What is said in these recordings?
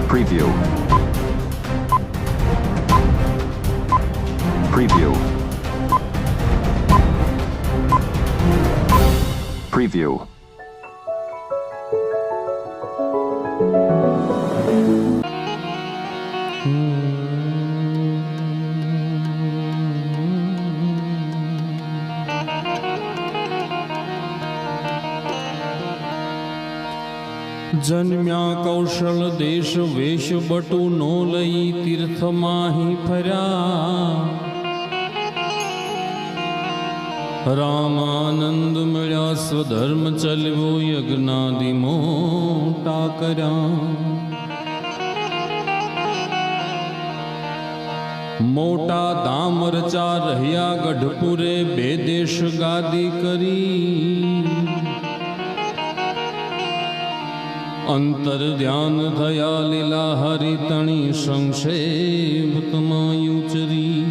Preview. Preview. Preview. જન્મ્યા કૌશલ દેશ વેશ બટુ નો લઈ તીર્થ માહી ફર્યા રામાનંદ મળ્યા સ્વધર્મ ચલવો યજ્ઞાદિ મોટા કર્યા મોટા ધામ રચા રહ્યા ગઢપુરે બે દેશ ગાદી કરી અંતર ધ્યાન થયા લીલા હરિતણી સંક્ષેપ તમાયુચરી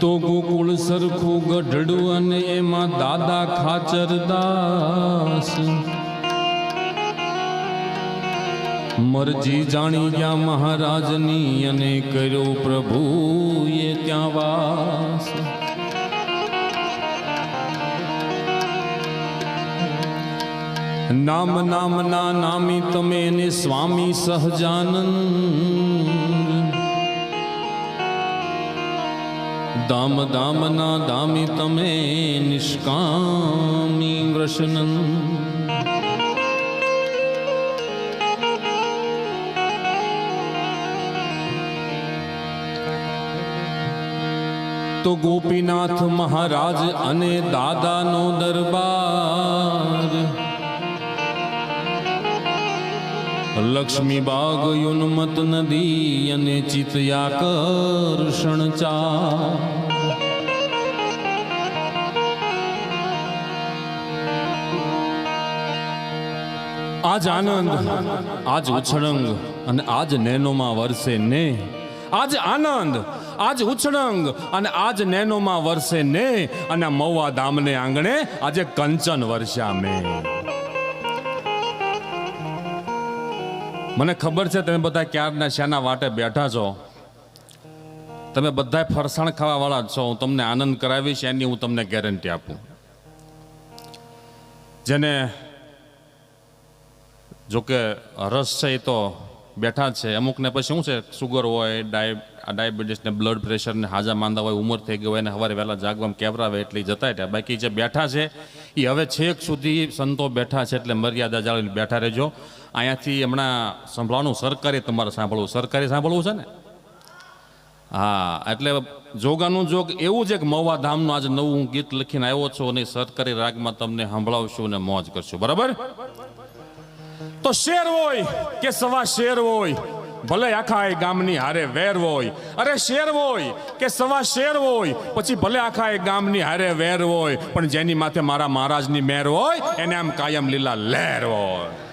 તો ગોકુળ સરખું ગઢડું અને એમાં દાદા ખાચરદાસ મરજી જાણી ગયા મહારાજની અને કર્યો પ્રભુએ ત્યાં વાસ નામ નામના નામી તમે ને સ્વામી સહજાનંદ દામ દામના દામી તમે નિષ્કામી વૃષનંદ તો ગોપીનાથ મહારાજ અને દાદાનો દરબાર લક્ષ્મી બાગ યુનમત નદી અને ચિતયાકર્ષણ ચા આજ આનંદ આજ ઉછળંગ અને આજ નેનોમાં વરસે ને આજ આનંદ આજ ઉછળંગ અને આજ નેનોમાં વરસે ને અને મહુવા ધામને આંગણે આજે કંચન વર્ષા મેં મને ખબર છે તમે બધા ક્યારના શાના વાટે બેઠા છો તમે બધા ફરસાણ ખાવા વાળા છો હું તમને આનંદ કરાવીશ એની હું તમને ગેરંટી આપું જેને જોકે રસ છે એ તો બેઠા છે અમુકને પછી શું છે સુગર હોય ડાયાબિટીસ ને બ્લડ પ્રેશર ને હાજા માંદા હોય ઉંમર થઈ ગઈ હોય ને સવારે વહેલા જાગવામાં કેવરાવે એટલે જતા રહ્યા બાકી જે બેઠા છે એ હવે છેક સુધી સંતો બેઠા છે એટલે મર્યાદા જાળવીને બેઠા રહેજો અહીંયાથી હમણાં સંભળવાનું સરકારી તમારે સાંભળવું સરકારી સાંભળવું છે ને હા એટલે જોગાનું જોગ એવું છે કે મહુવા ધામનું આજે નવું હું ગીત લખીને આવ્યો છું અને સરકારી રાગમાં તમને સંભળાવશું અને મોજ કરશું બરાબર તો શેર હોય કે સવા શેર હોય ભલે આખા એ ગામની હારે વેર હોય અરે શેર હોય કે સવા શેર હોય પછી ભલે આખા એ ગામની હારે વેર હોય પણ જેની માથે મારા મહારાજની મેર હોય એને આમ કાયમ લીલા લહેર હોય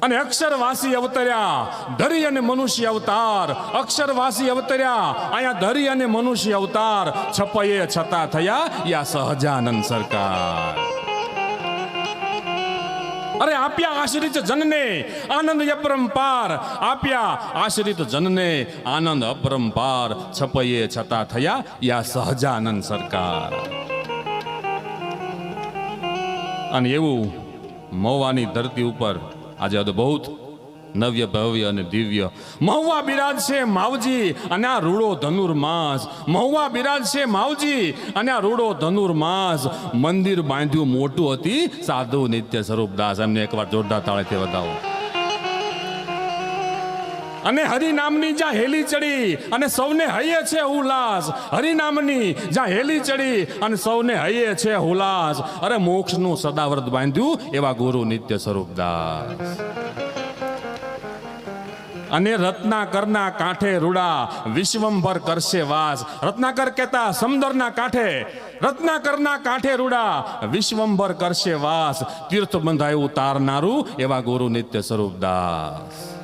અને અક્ષરવાસી અવતર્યા ધરી અને મનુષ્ય અવતાર અક્ષરવાસી અવતર્યા અહીંયા ધરી અને મનુષ્ય અવતાર છપયે છતા થયા યા સહજાનંદ સરકાર અરે આપ્યા આશ્રિત જનને આનંદ અપરંપાર આપ્યા આશ્રિત જનને આનંદ અપરંપાર છપયે છતા થયા યા સહજાનંદ સરકાર અને એવું મહુવાની ધરતી ઉપર આજે અદભુત નવ્ય ભવ્ય અને દિવ્ય મહુવા બિરાજ છે માવજી અને આ રૂડો ધનુર્માસ મહુવા બિરાજ છે માવજી અને આ રૂડો ધનુર્માસ મંદિર બાંધ્યું મોટું હતી સાધુ નિત્ય સ્વરૂપદાસ એમને એકવાર જોરદાર તાળીથી વધાવો અને હરિનામની જ્યાં હેલી ચડી અને સૌને હૈયે છે ઉલ્લાસ હરિનામની જ્યાં હેલી ચડી અને સૌને હૈયે છે ઉલ્લાસ અરે મોક્ષનું સદાવ્રત બાંધ્યું એવા ગુરુ નિત્ય સ્વરૂપદાસ અને રત્નાકરના કાંઠે રૂડા વિશ્વંભર કરશે વાસ રત્નાકર કહેતા સમુદ્રના કાંઠે રત્નાકરના કાંઠે રૂડા વિશ્વંભર કરશે વાસ તીર્થ બંધાયું તારનારું એવા ગુરુ નિત્ય સ્વરૂપદાસ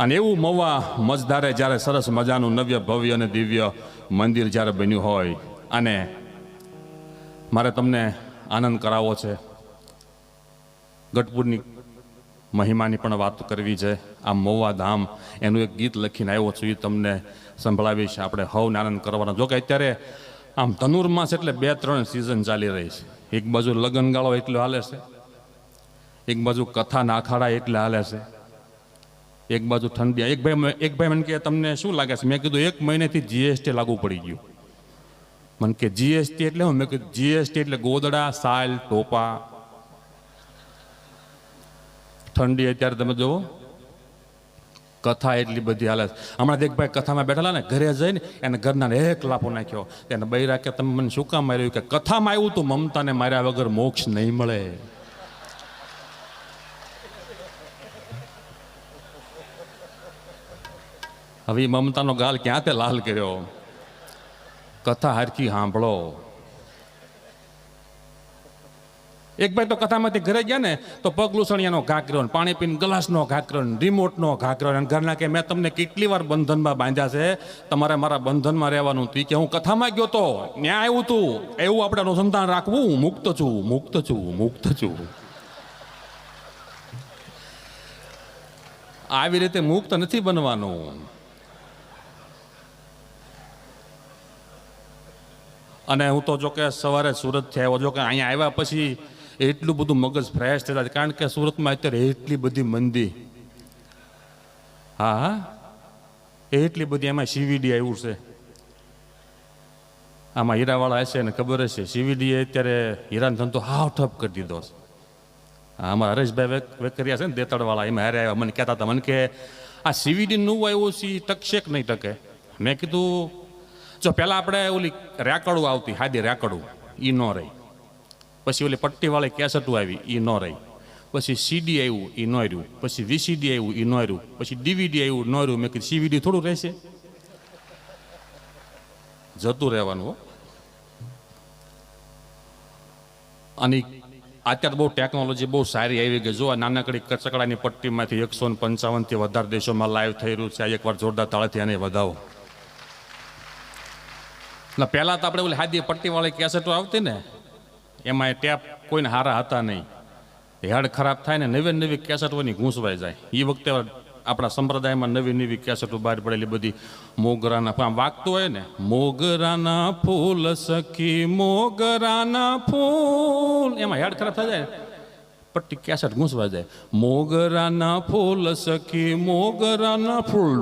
અને એવું મવા મજદારે જ્યારે સરસ મજાનું નવ્ય ભવ્ય અને દિવ્ય મંદિર જ્યારે બન્યું હોય, અને મારે તમને આનંદ કરાવવો છે, ગઢપુરની મહિમાની પણ વાત કરવી છે. આ મહુવા ધામ એનું એક ગીત લખીને આવ્યો છું, એ તમને સંભળાવીશ. આપણે હવને આનંદ કરવાના. જોકે અત્યારે આમ ધનુર્માસ એટલે 2-3 સિઝન ચાલી રહી છે. એક બાજુ લગનગાળો એટલો હાલે છે, એક બાજુ કથાના અખાડા એટલે હાલે છે, એક બાજુ ઠંડી. એક ભાઈ મને કે તમને શું લાગે છે? મેં કીધું 1 મહિનેથી જીએસટી લાગુ પડી ગયું. મને કે જીએસટી એટલે હું? મેં કીધું જીએસટી એટલે ગોદડા, સાલ, ટોપા. ઠંડી અત્યારે તમે જુઓ, કથા એટલી બધી હાલે. હમણાં એક ભાઈ કથામાં બેઠેલા ને, ઘરે જઈને એને ઘરના એક લાફો નાખ્યો. એને બૈરા કે તમે મને શું કામ માર્યું? કે કથામાં આવ્યું તું મમતાને માર્યા વગર મોક્ષ નહીં મળે. હવે મમતાનો ગાલ ક્યાં તે લાલ કર્યો? કથા હરખી સાંભળો. એક ભાઈ તો કથામાંથી ઘરે ગયા ને તો પગ લૂસણિયાનો ઘા કર્યો, પાણી પીને ગ્લાસનો ઘા કર્યો, રિમોટનો ઘા કર્યો. અને ઘરના કે મેં તમને કેટલી વાર બંધનમાં બાંધ્યા છે, તમારે મારા બંધનમાં રહેવાનું હતું. કે હું કથામાં ગયો તો ન્યા આવ્યું તું. એવું આપણે અનુસંધાન રાખવું. મુક્ત છું, મુક્ત છું, મુક્ત છું. આવી રીતે મુક્ત નથી બનવાનું. અને હું તો જોકે સવારે સુરતથી આવ્યો. જોકે અહીંયા આવ્યા પછી એટલું બધું મગજ ફ્રેશ થતા, કારણ કે સુરતમાં અત્યારે એટલી બધી મંદી. હા, એટલી બધી. એમાં સીવીડી આવ્યું છે. આમાં હીરાવાળા હશે ને ખબર હશે, સીવીડીએ અત્યારે હીરાનો ધંધો હાવ ઠપ કરી દીધો છે. આમાં હરેશભાઈ વેકરિયા છે ને દેતળવાળા, એમાં હારે આવ્યા. મને કહેતા હતા, મને કે આ સીવીડી નવું આવ્યું છે, ટકશે કે નહીં ટકે? મેં કીધું જો પહેલાં આપણે ઓલી રેકડું આવતી, હાદી રેકડું, એ ન રહી. પછી ઓલી પટ્ટીવાળી કેસેટું આવી, એ ન રહી. પછી સીડી આવ્યું, એ ન રહ્યું. પછી વીસીડી આવ્યું, એ ન રહ્યું. પછી ડીવીડી આવ્યું, ન રહ્યું. મેં કીધું સીવીડી થોડું રહેશે, જતું રહેવાનું. અને અત્યારે બહુ ટેકનોલોજી બહુ સારી આવી ગઈ. જો આ નાનકડી કચકડાની પટ્ટીમાંથી 155થી વધારે દેશોમાં લાઈવ થઈ રહ્યું છે. આ એકવાર જોરદાર તાળીથી એને વધાવો. એટલે પહેલાં તો આપણે ઓલી હાદી પટ્ટીવાળી કેસેટો આવતી ને, એમાં ટેપ કોઈને હારા હતા નહીં. હેડ ખરાબ થાય ને નવી નવી કેસેટોની ઘૂંસવાઈ જાય. એ વખતે આપણા સંપ્રદાયમાં નવી નવી કેસેટો બહાર પડેલી બધી મોગરાના, આમ વાગતું હોય ને, મોગરાના ફૂલ સખી મોગરાના ફૂલ, એમાં હેડ ખરાબ થઈ જાય, પટ્ટી કેસેટ ઘૂંસવાઈ જાય. મોગરાના ફૂલ સખી મોગરાના ફૂલ,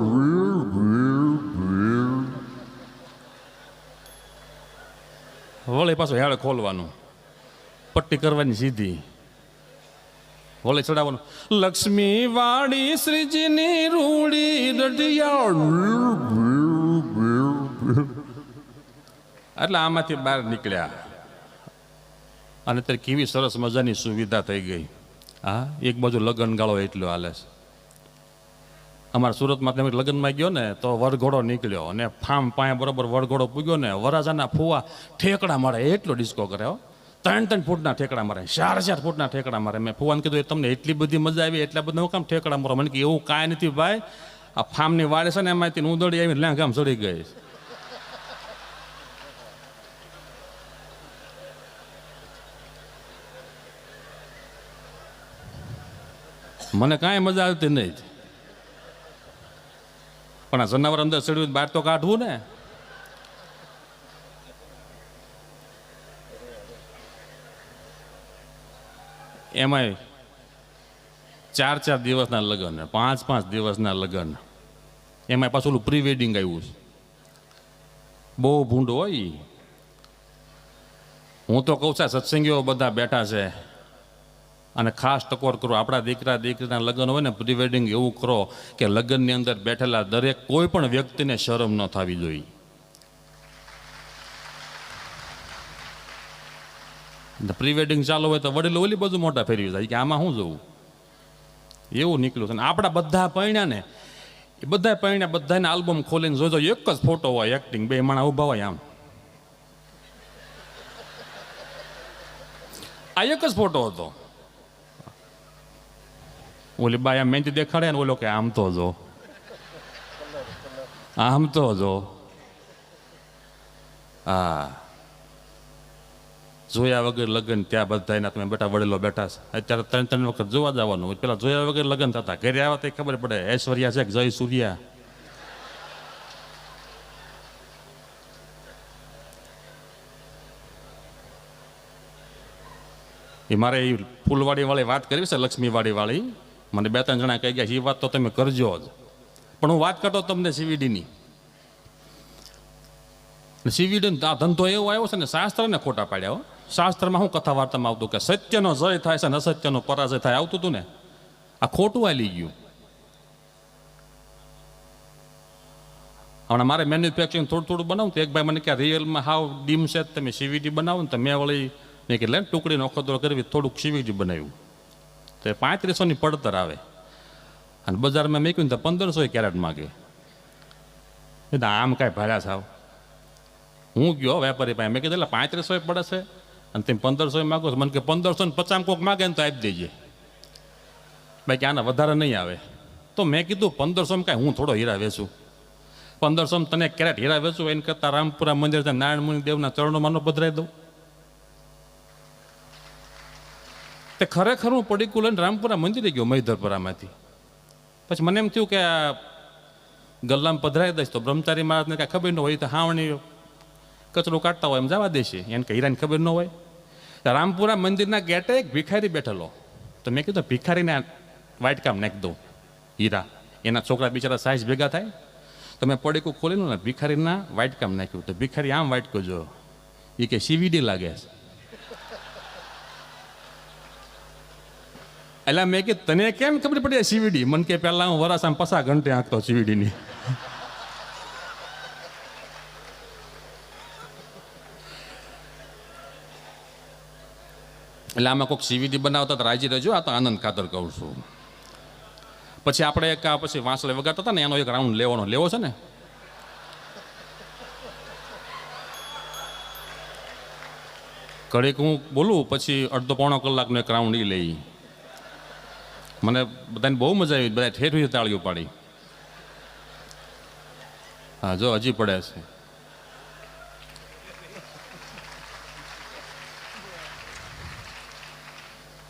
વળી પાછું હેડ ખોલવાનું, પટ્ટી કરવાની સીધી, વળી ચડાવવાનું. લક્ષ્મી વાળી શ્રીજીની રૂડી રઢિયા, એટલે આમાંથી બહાર નીકળ્યા. અને અત્યારે કેવી સરસ મજાની સુવિધા થઈ ગઈ. હા, એક બાજુ લગ્ન ગાળો એટલો હાલે છે. અમારા સુરતમાં તમે લગ્નમાં ગયો ને તો વરઘોડો નીકળ્યો, અને ફાર્મ પાસે બરોબર વરઘોડો પૂગ્યો ને, વરાજાના ફૂવા ઠેકડા મારે, એટલો ડિસ્કો કરે. 3-3 ફૂટના ઠેકડા મારે, 4-4 ફૂટના ઠેકડા મારે. મેં ફૂવાને કીધું એ તમને એટલી બધી મજા આવી, એટલા બધા કામ ઠેકડા મારો? મને કે એવું કાંઈ નથી ભાઈ, આ ફાર્મની વાડે છે ને એમાંથી ઉદડી આવી લેંઘામ ચડી ગઈ. મને કાંઈ મજા આવતી નહીં, પણ આ જનાવર અંદર ચડ્યું બહાર તો કાઢવું ને. એમાંય 4-4 દિવસના લગ્ન, 5-5 દિવસના લગ્ન, એમાંય પાછું ઓલું પ્રી વેડિંગ આવ્યું છે. બહુ ભૂંડ હોય. હું તો કહું છું સત્સંગીઓ બધા બેઠા છે, અને ખાસ ટકોર કરો. આપણા દીકરા દીકરીના લગ્ન હોય ને, પ્રી વેડિંગ એવું કરો કે લગ્નની અંદર બેઠેલા દરેક કોઈ પણ વ્યક્તિને શરમ ન થવી જોઈએ. પ્રી વેડિંગ ચાલુ હોય તો વડીલો ઓલી બધું મોટા ફેરવી જાય કે આમાં શું જોવું, એવું નીકળ્યું છે. આપણા બધા પૈણ્યા ને, એ બધા પૈણ્યા બધાને આલ્બમ ખોલીને જોજો, એક જ ફોટો હોય, એક્ટિંગ, બે માણા ઊભા હોય આમ. આ એક જ ફોટો હતો. ઓલી બાયા મહેંદી દેખાડે ને, ઓલો કે આમ તો જો આમ તો જો હા જોયા વગર લગ્ન ત્યાં બધા એના તમે બેટા વડેલો બેઠા છે અત્યારે 3 વખત જોવા જવાનું પેલા જોયા વગર લગ્ન થતા ઘરે આવ્યા તો ખબર પડે ઐશ્વર્યા છે કે જય સૂર્યા. એ મારે એ ફૂલવાડી વાળી વાત કરવી છે લક્ષ્મીવાડી વાળી મને 2-3 જણા કહી ગયા એ વાત તો તમે કરજો જ પણ હું વાત કરતો તમને સીવીડીની. સીવીડી આ ધંધો એવો આવ્યો છે ને શાસ્ત્રને ખોટા પાડ્યા. શાસ્ત્રમાં શું કથા વાર્તામાં આવતું કે સત્યનો જય થાય છે ને અસત્યનો પરાજય થાય આવતું હતું ને આ ખોટું આલી ગયું. હમણાં મારે મેન્યુફેક્ચરિંગ થોડું બનાવું તો એક ભાઈ મને કે રિયલમાં હાવ ડીમ છે તમે સીવીડી બનાવો ને તો મેં વળી મેં કે લે ટુકડીનો અખતરો કરવી થોડુંક સીવીડી બનાવ્યું તો 3500ની પડતર આવે અને બજારમાં મેક્યું ને તો 1500 કેરેટ માગે. એટલે આમ કાંઈ ભાડ્યા સાવ હું ગયો વેપારી પાસે મેં કીધું એટલે 3500 પડે છે અને તમે 1500 માગો છો મને કે 1550 કોઈક માગે ને તો આપી દેજે બાકી આના વધારે નહીં આવે. તો મેં કીધું 1500 કાંઈ હું થોડો હીરા વેચું 1500 તને કેરેટ હીરા વેચું એને કરતાં રામપુરા મંદિર નારાયણ મુનિ દેવના ચરણોમાં પધરાઈ દઉં. તે ખરેખર હું પડીકું લઈને રામપુરા મંદિરે ગયો મહિધરપુરામાંથી. પછી મને એમ થયું કે આ ગલ્લામાં પધરાઈ દઈશ તો બ્રહ્મચારી મહારાજને કાંઈ ખબર ન હોય તો હાવણી કચરો કાઢતા હોય એમ જવા દેશે એને કંઈ હીરાની ખબર ન હોય. રામપુરા મંદિરના ગેટે એક ભિખારી બેઠેલો તો મેં કીધું ભિખારીને વાટકામ નાખી દઉં હીરા એના છોકરા બિચારા સાઈઝ ભેગા થાય તો મેં પડીકું ખોલેલું ને ભિખારીના વાટકામ નાખ્યું તો ભિખારી આમ વાટકો જો એ કે સીવીડી લાગે છે. એટલે મેં કે તને કેમ ખબર પડી સીવીડી મને કે પહેલાં હું વરાસામાં 50 ઘંટે આંકતો સીવીડીની. એટલે આમાં કોઈક સીવીડી બનાવતા તો રાજી રહેજો આ તો આનંદ ખાતર કહું છું. પછી આપણે એક પછી વાંસળે વગાડતા હતા ને એનો એક રાઉન્ડ લેવો છે ને ઘડીક હું બોલું પછી અડધો પોણો કલાકનો એક રાઉન્ડ એ લઈ મને બધાને બહુ મજા આવી બધા ઠેઠ તાળીઓ પાડી. હા જો હજી પડે છે.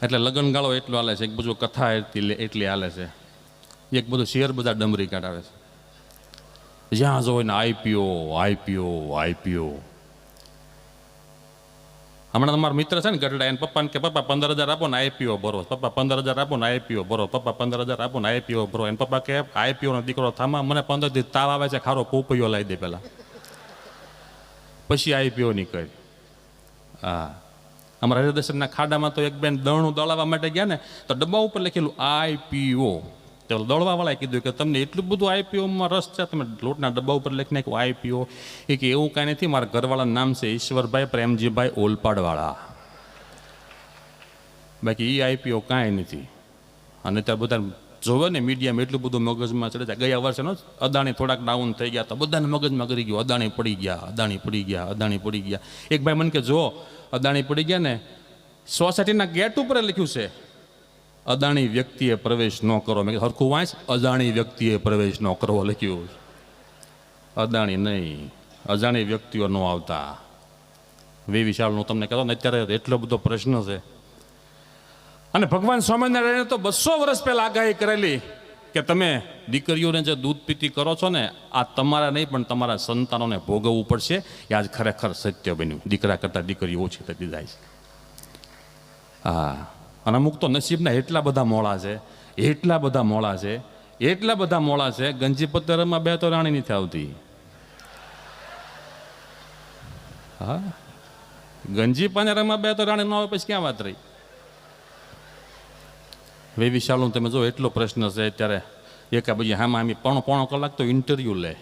એટલે લગ્નગાળો એટલો હાલે છે એક બધું કથા એટલી હાલે છે એક બધું શેર બધા ડમરી કાઢાવે છે જ્યાં જો ને આઈપીઓ. હમણાં તમારા મિત્ર છે ને ગઢડા એને પપ્પાને કે પપ્પા 15,000 આપો ને આઈપીઓ ભરો પપ્પા 15,000 આપો ને આઈપીઓ ભરો પપ્પા 15,000 આપો ને આઈપીઓ ભરો એને પપ્પા કે આઈપીઓનો દીકરો થામા મને 15 દી તાવ આવે છે ખારો પોપૈયો લાવી દે પહેલાં પછી આઈપીઓ નીકળી. હા અમારા હરિદર્શનના ખાડામાં તો એક બેન દળનું દળાવવા માટે ગયા ને તો ડબ્બા ઉપર લખેલું આઈપીઓ તો દળવાવાળાએ કીધું કે તમને એટલું બધું આઈપીઓમાં રસ છે તમે લોટના ડબ્બા ઉપર લખી નાખ્યું આઈપીઓ એ કે એવું કાંઈ નથી મારા ઘરવાળાનું નામ છે ઈશ્વરભાઈ પ્રેમજીભાઈ ઓલપાડવાળા બાકી એ આઈપીઓ કાંઈ નથી. અને ત્યાં બધા જોવે ને મીડિયામાં એટલું બધું મગજમાં ચડે છે. ગયા વર્ષે અદાણી થોડાક ડાઉન થઈ ગયા તો બધાને મગજમાં કરી ગયું અદાણી પડી ગયા. એક ભાઈ મને કે જો અદાણી પડી ગયા ને સોસાયટીના ગેટ ઉપર લખ્યું છે અદાણી વ્યક્તિએ પ્રવેશ ન કરો. મેં હરખું વાંચ અજાણી વ્યક્તિએ પ્રવેશ ન કરવો લખ્યું. અદાણી નહીં અજાણી વ્યક્તિઓ ન આવતા. વિશાળનું તમને કહેતો ને અત્યારે એટલો બધો પ્રશ્ન છે. અને ભગવાન સ્વામિનારાયણે તો 200 વર્ષ પહેલા આગાહી કરેલી કે તમે દીકરીઓને જે દૂધ પીતી કરો છો ને આ તમારા નહીં પણ તમારા સંતાનોને ભોગવવું પડશે. એ આજ ખરેખર સત્ય બન્યું. દીકરા કરતાં દીકરીઓ ઓછી થતી જાય છે. હા અને અમુક તો નસીબના એટલા બધા મોળા છે ગંજી પત્તરમાં 2 તો રાણી નથી આવતી. હા ગંજી પાંજરામાં 2 તો રાણી ન આવે પછી ક્યાં વાત રહી. વિશાળનું તમે જો એટલો પ્રશ્ન છે અત્યારે એકાબીજી હામી પોણો કલાક તો ઇન્ટરવ્યૂ લે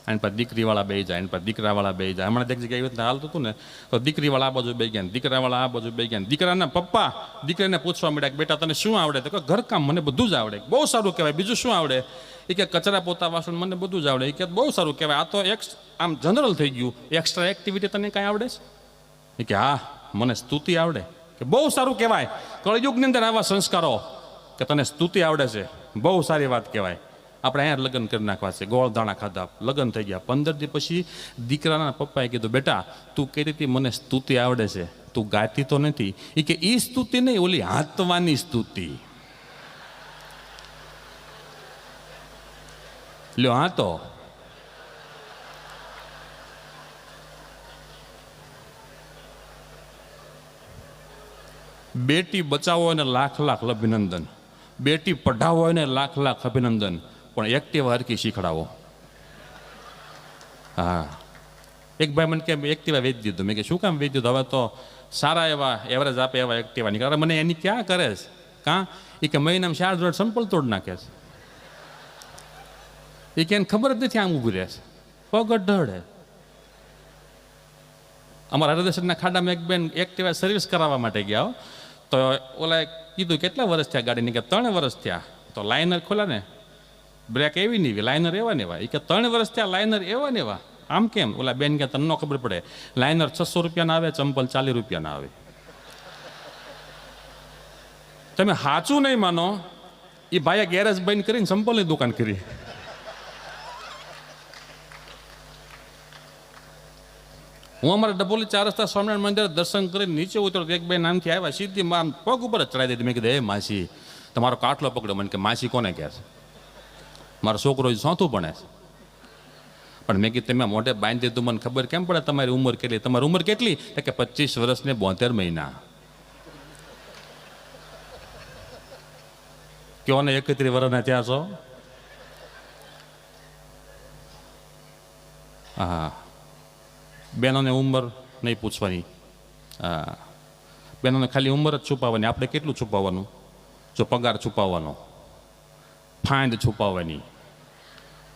એની પાસે દીકરીવાળા બે જાય એની પાસે દીકરાવાળા બે જાય. હમણાં એક જગ્યાએ એવી રીતના હાલતું હતું ને તો દીકરીવાળા આ બાજુ બે ગયા દીકરાવાળા આ બાજુ બે ગયા. દીકરાના પપ્પા દીકરીને પૂછવા મળ્યા કે બેટા તને શું આવડે તો કે ઘરકામ મને બધું જ આવડે. બહુ સારું કહેવાય. બીજું શું આવડે એ કે કચરા પોતા વાસણ મને બધું જ આવડે. એ કે બહુ સારું કહેવાય. આ તો આમ જનરલ થઈ ગયું. એક્સ્ટ્રા એક્ટિવિટી તને કાંઈ આવડે છે એ કે હા મને સ્તુતિ આવડે. કે બહુ સારું કહેવાય. કળયુગની અંદર આવા સંસ્કારો કે તને સ્તુતિ આવડે છે બહુ સારી વાત કહેવાય. આપણે અહીંયા લગ્ન કરી નાખવા છે, ગોળ દાણા ખાધા, લગ્ન થઈ ગયા. 15 દી પછી દીકરાના પપ્પાએ કીધું, બેટા તું કહેતી હતી મને સ્તુતિ આવડે છે, તું ગાતી તો નથી. એ કે એ સ્તુતિ નહીં, ઓલી હાંતવાની સ્તુતિ. લ્યો હા તો બેટી બચાવો એને લાખ લાખ અભિનંદન, બેટી પઢાવો એને લાખ લાખ અભિનંદન, પણ એક્ટિવા હરકી શીખડાવો. હા, એક ભાઈ મને કે એક્ટિવા વેચી દીધું. મેં કે શું કામ વેચી દીધું? હવે તો સારા એવા એવરેજ આપે એવા એક્ટિવા નીકળે. મને એની ક્યાં કરે છે? કાં એ કે મહિનામાં 4 જોડ સંપલ તોડ નાખે છે. એ કે એને ખબર જ નથી આમ ઊભું રહે છે, પગ ઢળે. અમારા હરદેશના ખાડામાં એક બેન એક્ટિવા સર્વિસ કરાવવા માટે ગયા, તો ઓલા કીધું કેટલા વર્ષ થયા ગાડીની? કે 3 વર્ષ થયા. તો લાઇનર ખોલા ને, બ્રેક એવી નહીં, લાઇનર એવા ને એવા. એ કે 3 વર્ષ થયા લાઇનર એવા ને એવા. આમ કેમ? ઓલા બેન કે તને ન ખબર પડે, લાઇનર 600 રૂપિયાના આવે, ચંપલ 40 રૂપિયાના આવે. તમે સાચું નહીં માનો, એ ભાઈએ ગેરેજ બંધ કરીને ચંપલની દુકાન કરી. હું અમારા ડબોલી 4 રસ્તા સ્વામિનારાયણ મંદિર દર્શન કરીને નીચે ઉતર્યો, એક બે નામથી આવ્યા, સીધી આમ પગ ઉપર જ ચડાવી દીધી. મેં કીધું, એ માસી તમારો કાટલો પકડ્યો. મને કે માસી કોને કહે છે? મારો છોકરો ચોથું ભણે છે. પણ મેં કીધું તમે મોઢે બાંધી દીધું, મને ખબર કેમ પડે તમારી ઉંમર કેટલી? તમારી ઉંમર કેટલી? કે 25 વર્ષ ને 72 મહિના. કયો ને 31 વર્ષના ત્યાં છો? હા, બહેનોને ઉંમર નહીં પૂછવાની. હા, બહેનોને ખાલી ઉંમર જ છુપાવવાની. આપણે કેટલું છુપાવવાનું? જો પગાર છુપાવવાનો, ફાંડ છુપાવવાની,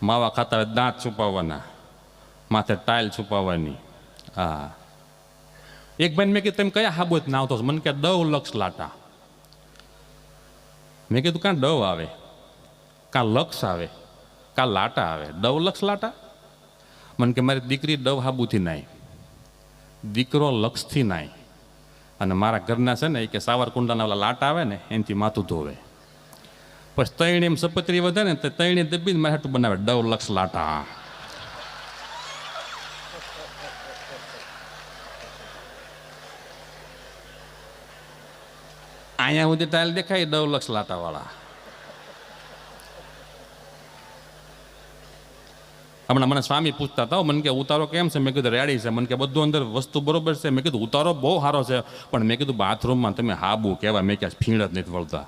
માવા ખાતા હોય દાંત છુપાવવાના, માથે ટાઇલ છુપાવવાની. હા, એક ભાઈ મેં કીધું તમે કયા હાબુત ના આવતો? મને કે ડવ લક્ષ લાટા. મેં કીધું કાં ડવ આવે, કાં લક્ષ આવે, કાં લાટા આવે, ડવ લક્ષ લાટા? મને કે મારી દીકરી ડવ હાબુથી નાય, દીકરો લક્ષથી નાય, અને મારા ઘરના છે ને એ કે સાવરકુંડલાના ઓલા લાટા આવે ને એનાથી માથું ધોવે. પછી તૈણી એમ સપત્રી વધે ને તો તૈણી દબીને મારે હાટું બનાવે ડવ લક્ષ લાટા. અહીંયા સુધી ટાઈલ દેખાય ડવ લક્ષ લાટા વાળા. હમણાં મને સ્વામી પૂછતા હતા, મને કે ઉતારો કેમ છે? મેં કીધું રેડી છે. મને કે બધું અંદર વસ્તુ બરોબર છે? મેં કીધું ઉતારો બહુ સારો છે, પણ મેં કીધું બાથરૂમમાં તમે હાબુ કહેવાય. મેં ક્યાં ફીણ જ નથી વળતા.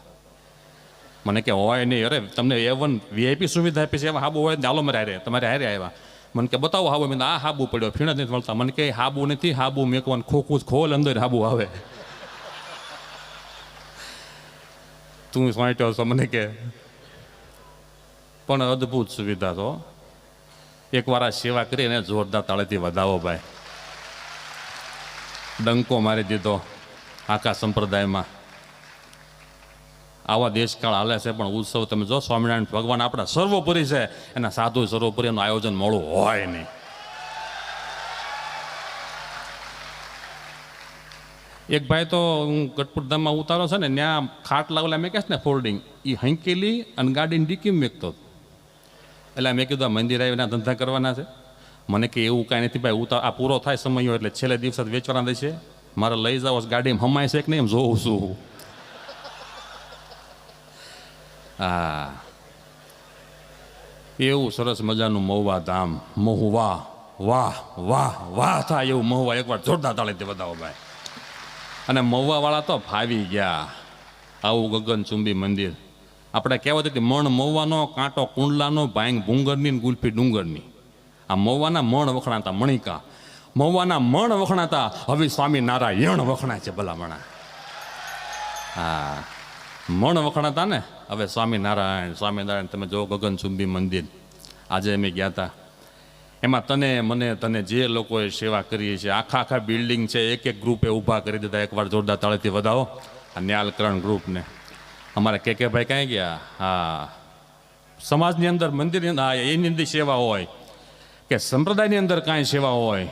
મને કે હોય નહીં, અરે તમને A1 VIP સુવિધા આપી છે, એવા હાબુ હોય ચાલો મારે હારે, તમારે હારે આવ્યા. મને કે બતાવો હાબુ. મેં આ હાબુ પડ્યો, ફીણ જ નથી વળતા. મને કે હાબુ નથી, હાબુ મેકવાનું ખોખું જ ખોલ, અંદર હાબુ આવે. તું વાંચ્યો છો? મને કે પણ અદ્ભુત સુવિધા તો. એકવાર આ સેવા કરીને જોરદાર તાળેથી વધાવો ભાઈ. ડંકો મારી દીધો આખા સંપ્રદાયમાં. આવા દેશકાળ હાલે છે, પણ ઉત્સવ તમે જો સ્વામિનારાયણ ભગવાન આપણા સર્વોપરી છે, એના સાધુ સર્વોપરી એનું આયોજન મોડું હોય નહીં. એક ભાઈ તો હું ગઢપુર ધામમાં ઉતારો છે ને, ત્યાં ખાટ લાવેલા મેં કહેશ ને ફોલ્ડિંગ, એ હંકેલી અને ગાડીની ડીકી મેકતો. એટલે મેં કીધું આ મંદિર આવીને ધંધા કરવાના છે? મને કે એવું કાંઈ નથી ભાઈ, આ પૂરો થાય સમય એટલે છેલ્લે દિવસ વેચવાના દે છે, મારે લઈ જાઓ ગાડીમાં હમાય છે કે નહીં એમ જોઉં છું. હા, એવું સરસ મજાનું મહુવા ધામ, મહુવા, વાહ વાહ વાહ થાય એવું મહુવા. એકવાર જોરદાર તાળીથી વધાવો ભાઈ. અને મહુવાવાળા તો ફાવી ગયા. આવું ગગનચુંબી મંદિર. આપણે કહેવત હતી, મણ મહુવાનો, કાંટો કુંડલાનો, ભાંગ ભૂંગરની, ગુલ્ફી ડુંગરની. આ મહુવાના મણ વખણાતા, મણિકા મહુવાના મણ વખણાતા, હવે સ્વામિનારાયણ વખણાય છે ભલામણા. હા, મણ વખણાતા ને, હવે સ્વામિનારાયણ સ્વામિનારાયણ. તમે જો ગગનચુંબી મંદિર. આજે અમે ગયા હતા, એમાં તને જે લોકોએ સેવા કરીએ છીએ, આખા બિલ્ડિંગ છે, એક એક ગ્રુપે ઊભા કરી દીધા. એકવાર જોરદાર તાળીથી વધાવો આ ન્યાલકરણ ગ્રુપને. અમારા કે ભાઈ ક્યાં ગયા? હા, સમાજની અંદર, મંદિરની અંદર, હા એની અંદર સેવા હોય કે સંપ્રદાયની અંદર કાંઈ સેવા હોય,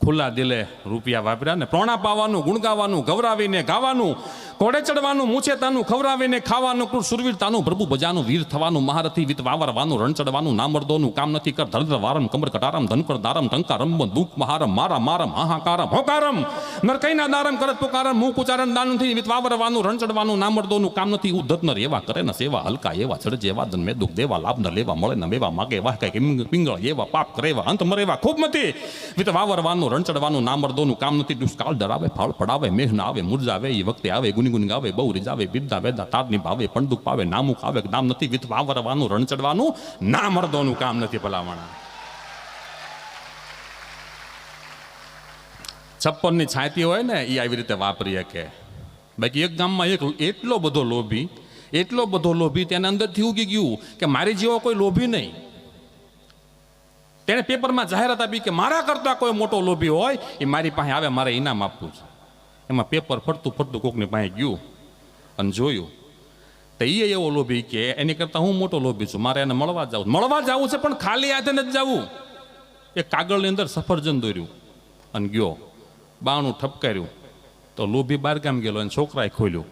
ખુલ્લા દિલે રૂપિયા વાપર્યા ને, પ્રોણા પાવાનું, ગુણ ગાવાનું, ગૌરાવીને ગાવાનું, ઘોડે ચડવાનું, મૂછે તાનું, ખવરાવીને ખાવાનું, કૃત સુરવીરતાનું, પ્રભુ બજાનું, વીર થવાનું, મહારથી વિત વાવરવાનું, રણ ચડવાનું, નામર્દોનું, કામ નથી કર ધરધર વારમ, કમર કટારમ, ધનકર દારમ, ટંકારમ, દુઃખ મહારમ, મારા મારમ, હાહાકારમ, હોકારમ, નરકૈના દારમ, કરત પુકારમ, મુખ ઉચ્ચારણ દાનથી વિત વાવરવાનું, રણ ચડવાનું, નામર્દોનું, કામ નથી ઉદ્ધત નર એવા કરે ન સેવા, હલકા એવા ચડજે એવા ધન મેં દુઃખ દેવા, લાભ ન લેવા, મળે ન મેવા, માગે વાહ કઈ પિંગળ એવા, પાપ કરેવા, અંત મરેવા, ખૂબ મતી વિત વાવરવાનું, રણ ચડવાનું, નામર્દોનું, કામ નથી દુષ્કાળ ડરાવે, ફાળ પડાવે, મેઘ ના આવે, મુરજાવે, એ વખતે આવે, ગુનગુન ગાવે, બહુ રીજાવે, બિરદા વેદા તારની ભાવે, પંડુક પાવે, નામુક આવે, નામ નથી વિત વાવરવાનું, રણ ચડવાનું, નામર્દોનું, કામ નથી ભલામણા. 56 ની છાતી હોય ને એ આવી રીતે વાપરી શકે. બાકી એક ગામમાં એક એટલો બધો લોભી તેના અંદરથી ઉગી ગયું કે મારી જેવો કોઈ લોભી નહીં. તેણે પેપરમાં જાહેરાત આપી કે મારા કરતા કોઈ મોટો લોભી હોય એ મારી પાસે આવે, મારે ઇનામ આપવું છે. એમાં પેપર ફરતું કોકની પાસે ગયું અને જોયું તો એ એવો લોભી કે એની કરતા હું મોટો લોભી છું, મારે એને મળવા જવું છે, પણ ખાલી હાથે નથી જવું. એક કાગળની અંદર સફરજન દોર્યું અને ગયો, બાણું ઠપકાર્યું તો લોભી બારગામ ગયેલો અને છોકરાએ ખોલ્યું.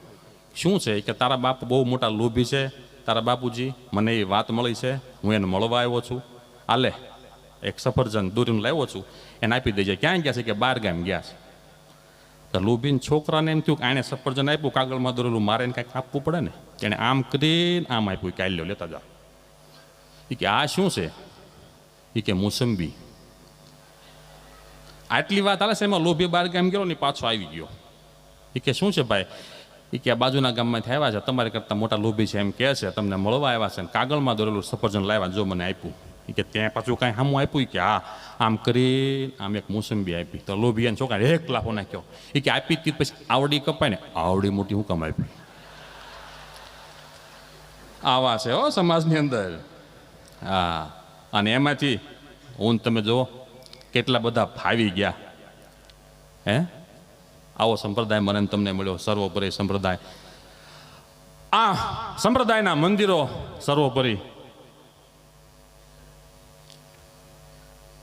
શું છે કે તારા બાપુ બહુ મોટા લોભી છે, તારા બાપુજી મને એ વાત મળી છે, હું એને મળવા આવ્યો છું, આલે એક સફરજન દોરીને લાવ્યો છું, એને આપી દેજે. ક્યાં ગયા છે કે બારગામ ગયા છે. તો લોભીને છોકરાને એમ થયું કે આણે સફરજન આપ્યું કાગળમાં દોરેલું, મારે એને કાંઈક આપવું પડે ને. એને આમ કરીને આમ આપ્યું, કાઢી લો લેતા જાઓ. એ કે આ શું છે? એ કે મોસંબી. આટલી વાત હાલે છે એમાં લોભી બારગામ ગયો ને પાછો આવી ગયો. એ કે શું છે ભાઈ? એ કે આ બાજુના ગામમાંથી આવ્યા છે, તમારી કરતાં મોટા લોભી છે એમ કહે છે, તમને મળવા આવ્યા છે, કાગળમાં દોરેલું સફરજન લાવ્યા, જો મને આપ્યું. એ કે ત્યાં પાછું કાંઈ સામું આપ્યું? કે હા, આમ કરી આમ એક મોસંબી આપી. તો લોભી એને છોકરા એક લાફો નાખ્યો. એ કે આપી તી પછી આવડી કપાય ને, આવડી મોટી હું કામ આપી? આવા છે હો સમાજની અંદર. હા, અને એમાંથી હું તમે જુઓ કેટલા બધા ફાવી ગયા. હે, આવો સંપ્રદાય મને તમને મળ્યો, સર્વોપરી સંપ્રદાય. આ સંપ્રદાયના મંદિરો સર્વોપરી,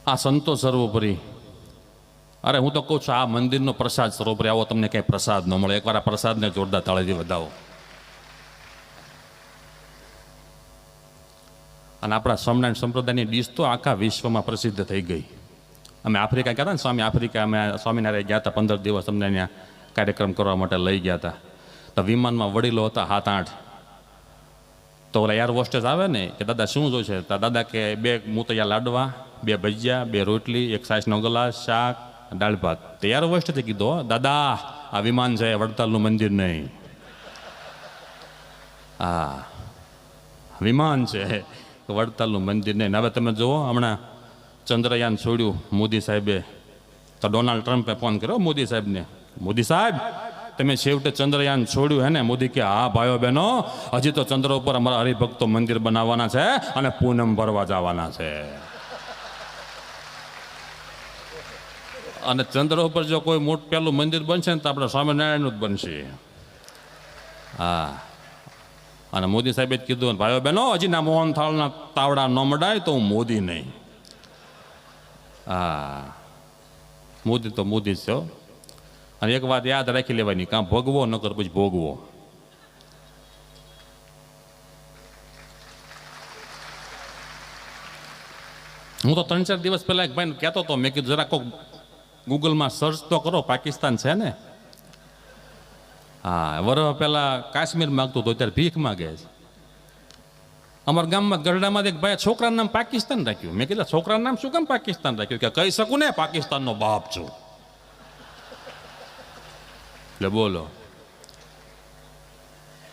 આ સંતો સર્વોપરી. અરે હું તો કહું છું આ મંદિરનો પ્રસાદ સર્વોપરી. આવો તમને કંઈ પ્રસાદ ન મળે. એકવાર આ પ્રસાદને જોરદાર તાળીથી વધાવો. અને આપણા સ્વામિનારાયણ સંપ્રદાયની ડીશ તો આખા વિશ્વમાં પ્રસિદ્ધ થઈ ગઈ. અમે આફ્રિકા ગયા હતા ને સ્વામી, આફ્રિકા અમે સ્વામિનારાયણ ગયા હતા 15 દિવસ, અમને અહીંયા કાર્યક્રમ કરવા માટે લઈ ગયા હતા. તો વિમાનમાં વડીલો હતા 7-8. તો ઓલા એર હોસ્ટેસ આવે ને કે દાદા શું જોઈશે? તો દાદા કે 2 મૂતૈયા લાડવા, 2 ભજીયા, 2 રોટલી, 1 છાશનો ગ્લાસ, શાક, દાળ ભાત. તો એર હોસ્ટેસે કીધું દાદા આ વિમાન છે, વડતાલનું મંદિર નહીં. હા, વિમાન છે, વડતાલનું મંદિર નહીં. હવે તમે જુઓ હમણાં ચંદ્રયાન છોડ્યું મોદી સાહેબે, તો ડોનાલ્ડ ટ્રમ્પે ફોન કર્યો મોદી સાહેબને, મોદી સાહેબ તમે છેવટે ચંદ્રયાન છોડ્યું હે ને? મોદી કે હા ભાઈઓ બહેનો, હજી તો ચંદ્ર ઉપર અમારા હરિભક્તો મંદિર બનાવવાના છે અને પૂનમ ભરવા જવાના છે. અને ચંદ્ર ઉપર જો કોઈ મોટું પહેલું મંદિર બનશે ને તો આપણે સ્વામિનારાયણનું જ બનશે. હા, અને મોદી સાહેબે જ કીધું ભાઈઓ બહેનો હજી ના મોહનથાળના તાવડા ન મડાય તો હું મોદી નહીં. હા, મોદી તો મોદી જ છે. અને એક વાત યાદ રાખી લેવાની, કાં ભોગવો નકર પછી ભોગવો. હું તો 3-4 દિવસ પહેલા એક ભાઈને કહેતો હતો, મેં કીધું જરા કોક ગૂગલમાં સર્ચ તો કરો, પાકિસ્તાન છે ને. હા, વર્ષ પહેલા કાશ્મીર માગતું હતું, અત્યારે ભીખ માગે છે. અમારા ગામમાં ગરડામાં એક ભાઈ છોકરાનું નામ પાકિસ્તાન રાખ્યું. મેં કીધું છોકરાનું નામ શું કામ પાકિસ્તાન રાખ્યું? કે કહી શકું ને પાકિસ્તાનનો બાપ છું. એટલે બોલો,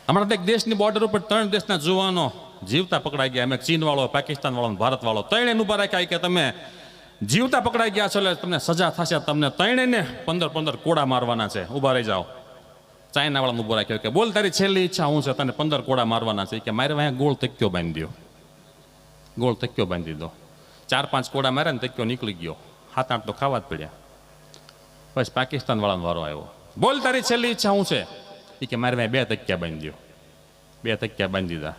હમણાં એક દેશની બોર્ડર ઉપર 3 દેશના જુવાનો જીવતા પકડાઈ ગયા. અમે ચીન વાળો, પાકિસ્તાન વાળો, ભારત વાળો, ત્રણેયને ઉભા રાખ્યા કે તમે જીવતા પકડાઈ ગયા છો એટલે તમને સજા થશે, તમને ત્રણેયને 15 કોડા મારવાના છે, ઉભા રહી જાઓ. ચાઇના વાળાને ઉભો રાખ્યો કે બોલ તારી છેલ્લી ઈચ્છા હું છે? તને 15 કોડા મારવાના છે. કે મારે અહીંયા ગોળ તક્યો બાંધી દો, ગોળ તક્યો બાંધી દીધો. 4-5 કોડા માર્યા ને તક્યો નીકળી ગયો. 7-8 તો ખાવા જ પડ્યા. બસ પાકિસ્તાન વાળાનો વારો આવ્યો. બોલ તારી છેલ્લી ઈચ્છા હું છે? એ કે મારે 2 તક્યા બાંધી દો. 2 તક્યા બાંધી દીધા.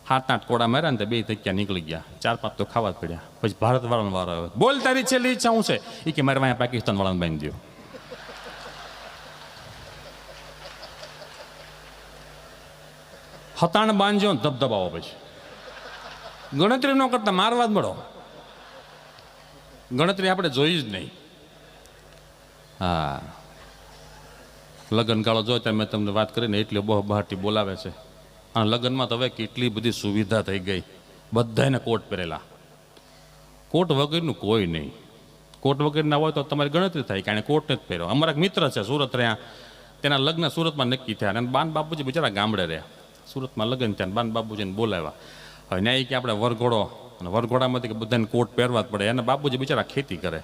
7-8 કોડા માર્યા ને તો 2 તક્યા નીકળી ગયા. 4-5 તો ખાવા જ પડ્યા. પછી ભારત વાળાનો વારો આવ્યો. બોલ તારી છેલ્લી ઈચ્છા હું છે? એ કે મારે અહીંયા પાકિસ્તાન વાળાને બાંધી દો. હતાણ બાંધજો ને ધબધબાવો પછી ગણતરી ન કરતા મારવા જ મળો. ગણતરી આપણે જોઈ જ નહીં. હા, લગ્ન ગાળો જો ત્યાં મેં તમને વાત કરીને એટલી બહુ બહારથી બોલાવે છે. અને લગ્નમાં તો હવે કેટલી બધી સુવિધા થઈ ગઈ. બધાને કોટ પહેરેલા. કોટ વગરનું કોઈ નહીં. કોટ વગરના હોય તો તમારી ગણતરી થાય કે કોટ નથી પહેર્યો. અમારા એક મિત્ર છે સુરત રહ્યા, તેના લગ્ન સુરતમાં નક્કી થયા અને બાન બાપુજી બિચારા ગામડે રહ્યા. સુરતમાં લગ્ન થયા બાન બાપુજીને બોલાવ્યા. હવે ન્યાય કે આપણે વરઘોડો, અને વરઘોડામાંથી કે બધાને કોટ પહેરવા જ પડે. અને બાપુજી બિચારા ખેતી કરે.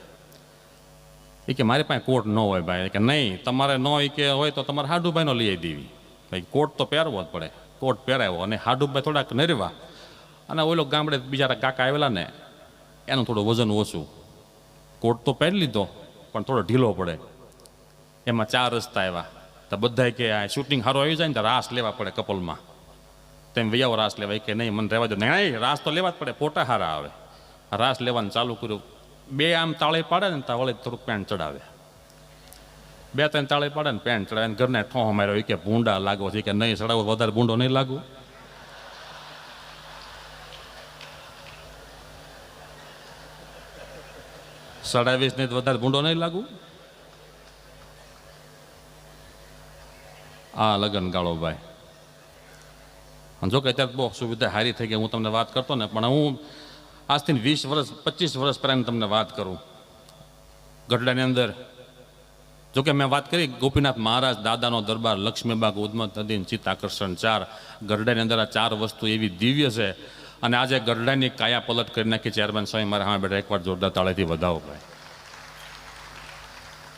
એ કે મારી પાસે કોટ ન હોય ભાઈ. કે નહીં, તમારે ન હોય કે હોય તો તમારે હાડુભાઈનો લઈ દેવી. ભાઈ કોટ તો પહેરવો જ પડે. કોટ પહેરાવ્યો અને હાડુભાઈ થોડાક નરવા. અને ઓલો ગામડે બિચારા કાકા આવેલા ને, એનું થોડું વજન ઓછું. કોટ તો પહેરી લીધો પણ થોડો ઢીલો પડે. એમાં 4 રસ્તા આવ્યા. તો બધા કે આ શૂટિંગ સારું આવી જાય ને તો રાસ લેવા પડે કપલમાં. તેમ વૈયાવો રાસ લેવાય કે નહીં, મને રહેવા દો. નહીં, રાસ તો લેવા જ પડે, ફોટા સારા આવે. રાસ લેવાનું ચાલુ કર્યું. 2 આમ તાળે પાડે ને ત્યાં વળે થોડુંક પેન્ટ ચડાવે. 2-3 તાળે પાડે ને પેન્ટ ચડાવે. ઘરને ઠોં માર્યો કે ભૂંડા લાગો છે કે નહીં, ચડાવો વધારે ભૂંડો નહીં લાગુ. ચડાવીશ નહીં તો વધારે ભૂંડો નહીં લાગુ. આ લગ્ન ગાળો ભાઈ. જો કે અત્યારે બહુ સુવિધા સારી થઈ ગઈ. હું તમને વાત કરતો ને, પણ હું આજથી 20 વર્ષ 25 વર્ષ પહેલાંની તમને વાત કરું. ગઢડાની અંદર જોકે મેં વાત કરી ગોપીનાથ મહારાજ, દાદાનો દરબાર, લક્ષ્મીબાગ, ઉદ્મત નદી, ચિત્તાકર્ષણ 4. ગઢડાની અંદર આ 4 વસ્તુ એવી દિવ્ય છે. અને આજે ગઢડાની કાયા પલટ કરી નાખી ચેરમેન સ્વામી મારા હા બેટા એકવાર જોરદાર તાળેથી વધાવો ભાઈ.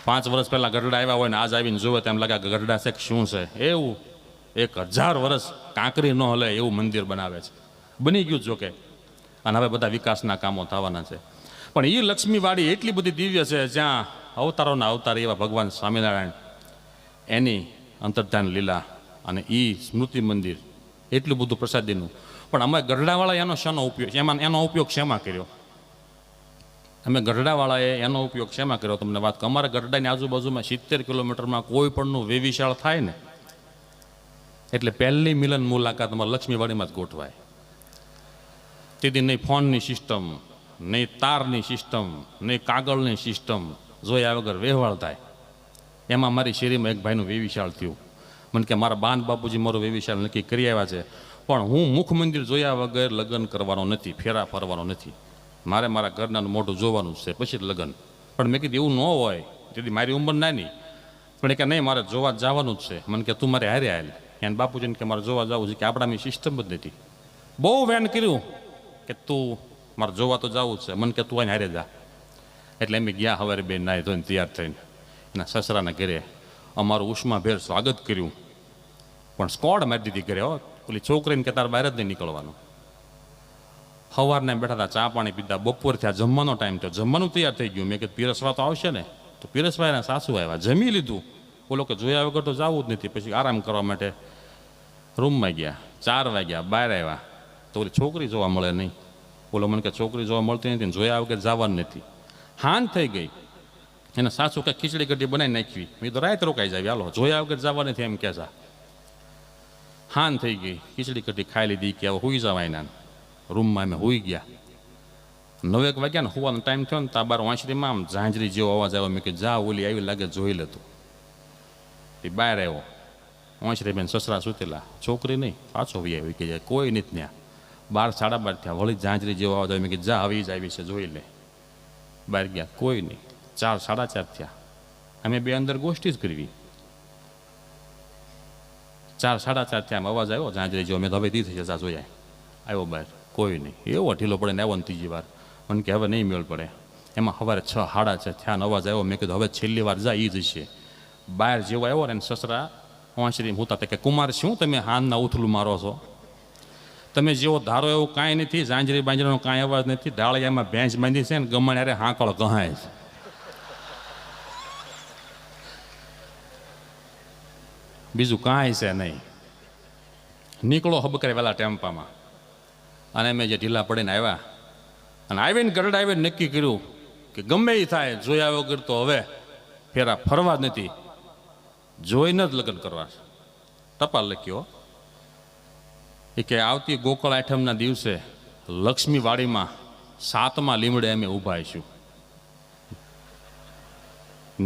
5 વર્ષ પહેલાં ગઢડા આવ્યા હોય ને આજ આવીને જોવે તેમ લાગે ગઢડા છે શું છે. એવું 1000 વર્ષ કાંકરી ન હલે એવું મંદિર બનાવે છે. બની ગયું જોકે. અને હવે બધા વિકાસના કામો થવાના છે. પણ એ લક્ષ્મીવાડી એટલી બધી દિવ્ય છે, જ્યાં અવતારોના અવતાર એવા ભગવાન સ્વામિનારાયણ, એની અંતર્ધાન લીલા અને એ સ્મૃતિ મંદિર એટલું બધું પ્રસાદીનું. પણ અમે ગઢડાવાળા એનો ઉપયોગ શેમાં કર્યો? અમે ગઢડાવાળાએ એનો ઉપયોગ શેમાં કર્યો તમને વાત કહું. અમારા ગઢડાની આજુબાજુમાં 70 કિલોમીટરમાં કોઈ પણનું વેવિશાળ થાય ને એટલે પહેલી મિલન મુલાકાત અમારે લક્ષ્મીવાડીમાં જ ગોઠવાય. તેથી નહીં ફોનની સિસ્ટમ, નહીં તારની સિસ્ટમ, નહીં કાગળની સિસ્ટમ, જોયા વગર વ્યવહાર થાય. એમાં મારી શેરીમાં એક ભાઈનું વેવિશાળ થયું. મને કે મારા બાન બાપુજી મારું વેવિશાળ નક્કી કરી આવ્યા છે, પણ હું મુખ મંદિર જોયા વગર લગ્ન કરવાનો નથી, ફેરા ફરવાનો નથી. મારે મારા ઘરનાનું મોઢું જોવાનું છે પછી જ લગ્ન. પણ મેં કીધું એવું ન હોય, તેથી મારી ઉંમર નાની. પણ એ કે નહીં, મારે જોવા જવાનું જ છે. મને કે તું મારે હારે હાલ. એને બાપુજીને કે મારે જોવા જવું છે, કે આપણાની સિસ્ટમ જ નથી. બહુ વેન કર્યું કે તું મારે જોવા તો જવું જ છે. મને કે તું આને હારે જા. એટલે એમ ગયા સવારે બેન નાહી ધોઈને તૈયાર થઈને એના સસરાના ઘરે અમારું ઉષ્માભેર સ્વાગત કર્યું. પણ સ્કોડ મારી દીધી ઘરે. હો, ઓલી છોકરીને કે તાર બહાર જ નહીં નીકળવાનું. સવારના બેઠા હતા, ચા પાણી પીધા. બપોર થયા, જમવાનો ટાઈમ થયો, જમવાનું તૈયાર થઈ ગયું. મેં કીધું પીરસવા તો આવશે ને, તો પીરસવાના સાસુ આવ્યા, જમી લીધું. બોલો કે જોયા વગર તો જવું જ નથી. પછી આરામ કરવા માટે રૂમમાં ગયા. 4 વાગ્યા, બહાર આવ્યા તો ઓલી છોકરી જોવા મળે નહીં. બોલો મને કે છોકરી જોવા મળતી નથી, જોયા વગર જવાનું નથી. હાન થઈ ગઈ. એને સાસુ કંઈક ખીચડી કઢી બનાવી નાખવી. મેં તો રાત રોકાઈ જાય, હાલો જોયા વગર જવા નથી એમ કહેતા. હાન થઈ ગઈ, ખીચડી કઢી ખાઈ લીધી કે હવે હુઈ જવાય ના. રૂમમાં અમે હુઈ ગયા. 9 વાગ્યા ને હોવાનો ટાઈમ થયો ને ત્યાં બાર વાંસળીમાં આમ ઝાંઝરી જેવો અવાજ આવ્યો. મેં કે જા ઓલી આવી લાગે જોઈ લેતું. એ બહાર આવ્યો. વાંસળી બેન સસરા સુતેલા, છોકરી નહીં, પાછો વી આવી કે કોઈ નથી ત્યાં. 12 સાડા 12 થયા, વળી ઝાંઝરી જેવો અવાજ આવ્યો. મેં કે જા આવી જ આવી છે જોઈ લે. બહાર ગયા, કોઈ નહીં. 4 સાડા 4 થયા. અમે બે અંદર ગોષ્ઠી જ કરવી. 4 સાડા 4 થયા, અવાજ આવ્યો ઝાંઝરી જેવો. મેં તો હવે દીધી છે, જા જોયા. આવ્યો બહાર, કોઈ નહીં. એવો ઢીલો પડે ને આવ્યો ને ત્રીજી વાર. મને કે હવે નહીં મેળ પડે. એમાં સવારે 6 સાડા 6 થયા, અવાજ આવ્યો. મેં કીધું હવે છેલ્લી વાર જા, એ જ છે. બહાર જેવો આવ્યો ને સસરા વાંસળી હુતા કે કુમાર શું તમે હાનના ઉથલું મારો છો? તમે જેવો ધારો એવું કાંઈ નથી. ઝાંઝરી બાંજરીનો કાંઈ અવાજ નથી. ડાળિયામાં ભેંસ બાંધી છે ને ગમણ યારે હાંકળ કહાય છે. બીજું કાંઈ છે નહીં. નીકળો હબકરે વેલા ટેમ્પામાં. અને મેં જે ઢીલા પડીને આવ્યા અને આવીને ગરડા આવીને નક્કી કર્યું કે ગમે એ થાય, જોયા વગર તો હવે ફેરા ફરવા જ નથી, જોઈને જ લગ્ન કરવા. ટપાલ લખ્યો. એ કે આવતી ગોકળ આઠમના દિવસે લક્ષ્મીવાડીમાં 7મા લીમડે અમે ઊભા હશું,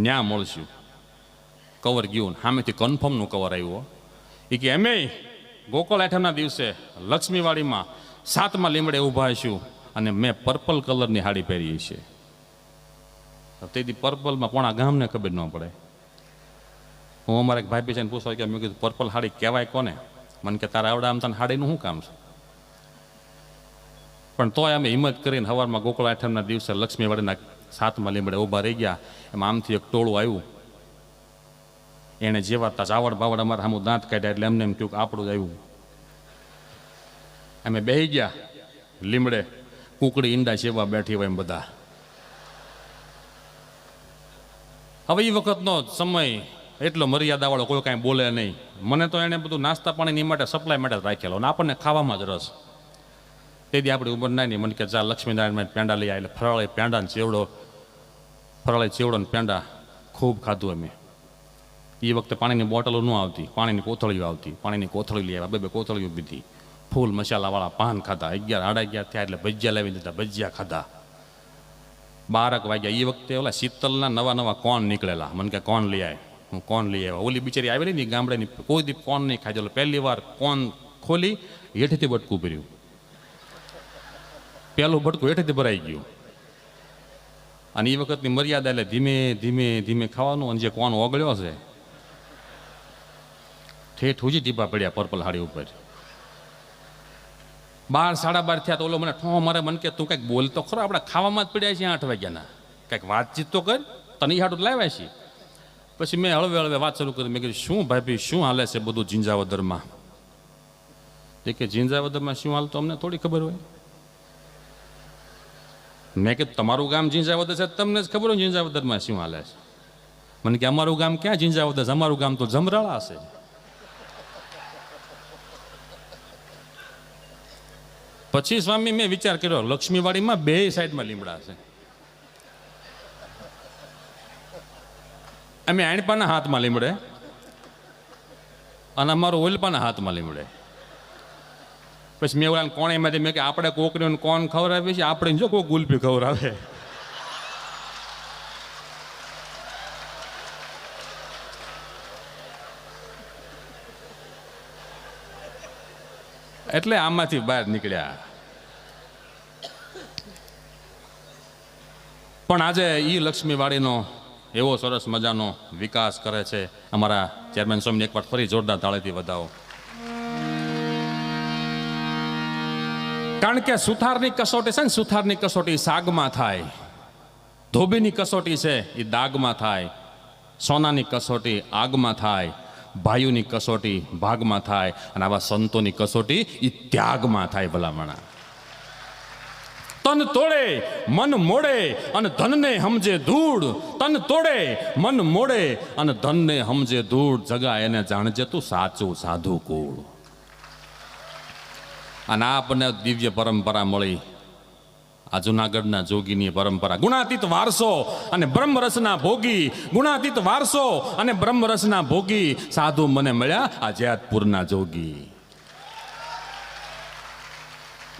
ન્યા મળશું. કવર ગયું, સામેથી કન્ફર્મનું કવર આવ્યું. એ કે અમે ગોકળ આઠમના દિવસે લક્ષ્મીવાડીમાં 7મા લીમડે ઊભા હશું અને મેં પર્પલ કલરની સાડી પહેરી છે. તેથી પર્પલમાં પણ આ ગામને ખબર ન પડે. હું અમારા એક ભાઈ પીછાને પૂછવા કે મેં કીધું પર્પલ સાડી કહેવાય કોને? મને કે તારા આવડા આમ તને સાડીનું શું કામ છે? પણ તોય અમે હિંમત કરીને સવારમાં ગોકળ આઠમના દિવસે લક્ષ્મીવાડીના 7મા લીમડે ઊભા રહી ગયા. એમાં આમથી એક ટોળું આવ્યું. એણે જેવા ચાવડ બાવડ અમારા સામું દાંત કાઢ્યા એટલે એમને એમ કહ્યું કે આપણું જ આવ્યું. અમે બેસી ગયા લીમડે, કુકડી ઈંડા સેવા બેઠી હોય એમ બધા. હવે એ વખતનો સમય એટલો મર્યાદાવાળો, કોઈ કાંઈ બોલે નહીં. મને તો એણે બધું નાસ્તા પાણીની માટે સપ્લાય માટે જ રાખેલો અને આપણને ખાવામાં જ રસ. તેથી આપણી ઉંમર ના નહીં. મને કે જા લક્ષ્મીનારાયણ પેંડા લઈ આવે. ફરાળી પેંડા ને ચેવડો, ફરાળી ચેવડો ને પેંડા ખૂબ ખાધું અમે. એ વખતે પાણીની બોટલો ન આવતી, પાણીની કોથળીઓ આવતી. પાણીની કોથળી લઈ આવ્યા, બે કોથળીઓ પીધી. ફૂલ મસાલાવાળા પાન ખાધા. 11 સાડા 11 થયા એટલે ભજીયા લાવી દીધા, ભજીયા ખાધા. 12 વાગ્યા. એ વખતે ઓલા શીતલના નવા કોન નીકળેલા. મને કે કોન લઈ આવે. હું કોન લઈ આવ્યા. ઓલી બિચારી આવેલી ને ગામડેની, કોઈ દી કોન નહીં ખાધેલો. પહેલી વાર કોન ખોલી, હેઠેથી બટકું ભર્યું. પહેલું બટકું હેઠેથી ભરાઈ ગયું. અને એ વખતની મર્યાદા એટલે ધીમે ધીમે ધીમે ખાવાનું. અને જે કોન ઓગળ્યો છે ઠેઠ હુજી ટીપા પડ્યા પર્પલ હાડી ઉપર. 12 સાડા 12 થયા તો ઓલો મને ઠો મારે. મને કે તું કંઈક બોલ તો ખરો, આપણે ખાવામાં જ પડ્યા છીએ 8 વાગ્યાના, કંઈક વાતચીત તો કર, તને એ હાટું લાવ્યા છીએ. પછી મેં હળવે હળવે વાત શરૂ કરી. મેં કીધું શું ભાઈ શું હાલે છે બધું ઝીંઝાવદરમાં? તે કે ઝીંઝાવદરમાં શું હાલ તો અમને થોડી ખબર હોય. મેં કીધું તમારું ગામ ઝીંઝાવદર છે, તમને જ ખબર હોય ઝીંઝાવદરમાં શું હાલે છે? મને કે અમારું ગામ ક્યાં ઝીંઝાવદર છે, અમારું ગામ તો જમરાળા છે. પછી સ્વામી મેં વિચાર કર્યો, લક્ષ્મીવાડીમાં 2 સાઈડમાં લીમડા છે. અમે આણપાના હાથમાં લીમડે અને અમારું ઓલપાના હાથમાં લીમડે. પછી મેં ઓલા કોણેમાંથી મેં કે આપણે કોકરીઓને કોણ ખવડાવીએ છીએ, આપણે જો કોઈ ગુલપી ખવડાવે. એટલે આમાંથી બહાર નીકળ્યા. પણ આજે ઈ લક્ષ્મીવાડીનો એવો સરસ મજાનો વિકાસ કરે છે. અમારા ચેરમેન સ્વામીને એકવાર ફરી જોરદાર તાળીથી વધાવો. કારણ કે સુથારની કસોટી છે ને, સુથારની કસોટી સાગમાં થાય. ધોબીની કસોટી છે એ દાગમાં થાય. સોનાની કસોટી આગમાં થાય. ભાઈઓની કસોટી ભાગમાં થાય. અને આવા સંતોની કસોટી એ ત્યાગમાં થાય. ભલામણા તન તોડે મન મોડે અને ધનને સમજે ધૂળ. તન તોડે મન મોડે અને ધનને સમજે ધૂળ. જગા એને જાણજે તું સાચું સાધુ કુળ. અને આપણને દિવ્ય પરંપરા મળી, આ જુનાગઢના જોગીની પરંપરા. ગુણાતીત વારસો અને બ્રહ્મરસના ભોગી. ગુણાતીત વારસો અને બ્રહ્મરસના ભોગી. સાધુ મને મળ્યા આ જેતપુરના જોગી.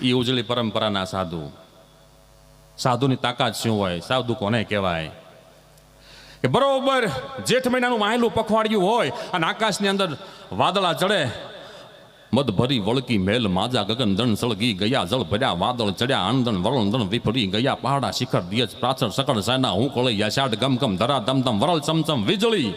એ ઉજળી પરંપરાના સાધુ. સાધુની તાકાત શું હોય? સાધુ કોને કહેવાય? કે બરોબર જેઠ મહિનાનું વાહેલું પખવાડિયું હોય અને આકાશની અંદર વાદળા ચડે. મદ ભરી વળકી મેલ માજા ગગન દણ સળગી ગયા. જળ ભર્યા વાદળ ચડ્યા આંદણ વરળ દણ વિફરી ગયા. પહાડા શિખર દિયજ પ્રાચર સકળ સેના હું કળે યાશાડ ગમ ગમ ધરા દમ દમ વરળ ચમચમ વીજળી.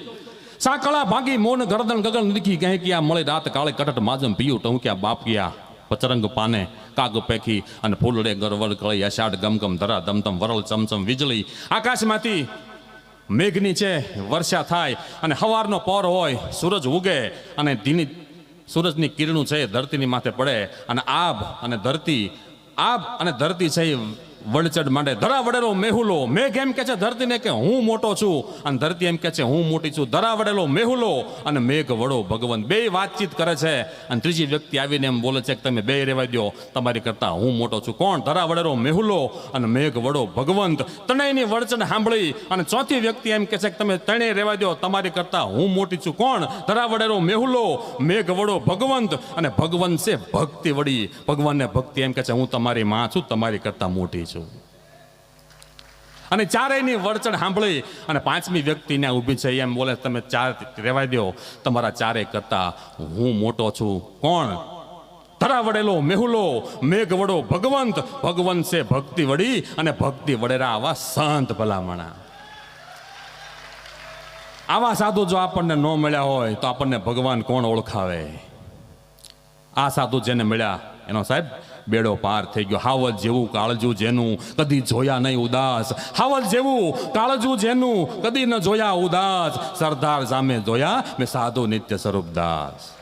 સાકળા ભાગી મોન ગરદન ગગન નિરખી કહે ક્યાં મળે રાત કાળે કટટ માજમ પીયું ટહુક્યા બાપ ક્યાં. પચરંગ પાને કાગ પેખી અને ફૂલડે ગરવર કળે યાશાડ ગમ ગમ ધરા દમ દમ વરળ ચમચમ વીજળી. આકાશમાંથી મેઘની છે વર્ષા થાય અને હવારનો પહોર હોય, સૂરજ ઉગે અને ધીની સૂરજની કિરણું છે ધરતીની માથે પડે અને આબ અને ધરતી છે વડચડ માંડે ધરા વડેલો મેહુલો. મેઘ એમ કે છે ધરતીને કે હું મોટો છું, અને ધરતી એમ કે છે હું મોટી છું. ધરા વડેલો મેહુલો અને મેઘ વડો ભગવંત, બે વાતચીત કરે છે, અને ત્રીજી વ્યક્તિ આવીને એમ બોલે છે કે તમે બે રહેવા દો, તમારી કરતા હું મોટો છું. કોણ? ધરા વડેલો મેહુલો અને મેઘ વડો ભગવંત. ત્રણેયની વડચડ સાંભળી અને ચોથી વ્યક્તિ એમ કે છે કે તમે ત્રણેય રહેવા દો, તમારી કરતા હું મોટી છું. કોણ? ધરા વડેલો મેહુલો, મેઘ વડો ભગવંત, અને ભગવંત છે ભક્તિ વડી. ભગવાનને ભક્તિ એમ કે છે હું તમારી માં છું, તમારી કરતા મોટી છું. અને ચારેયની વડચડ સાંભળી અને પાંચમી વ્યક્તિને ઊભી છે એમ બોલે તમે ચાર રહેવા દો, તમારા ચારે કરતા હું મોટો છું. કોણ? ધરા વડેલો મેહુલો, મેઘ વડો ભગવંત. ભગવંત છે ભક્તિ વડી, અને ભક્તિ વડેરા આવા સંત ભલામણા. આવા સાધુ જો આપણને ન મળ્યા હોય તો આપણને ભગવાન કોણ ઓળખાવે? આ સાધુ જેને મળ્યા એનો સાહેબ બેડો પાર થઈ ગયો. હાવજ જેવું કાળજું જેનું, કદી જોયા નહીં ઉદાસ. હાવજ જેવું કાળજું જેનું, કદી ન જોયા ઉદાસ. સરદાર સામે જોયા મેં સાધુ નિત્ય સ્વરૂપદાસ.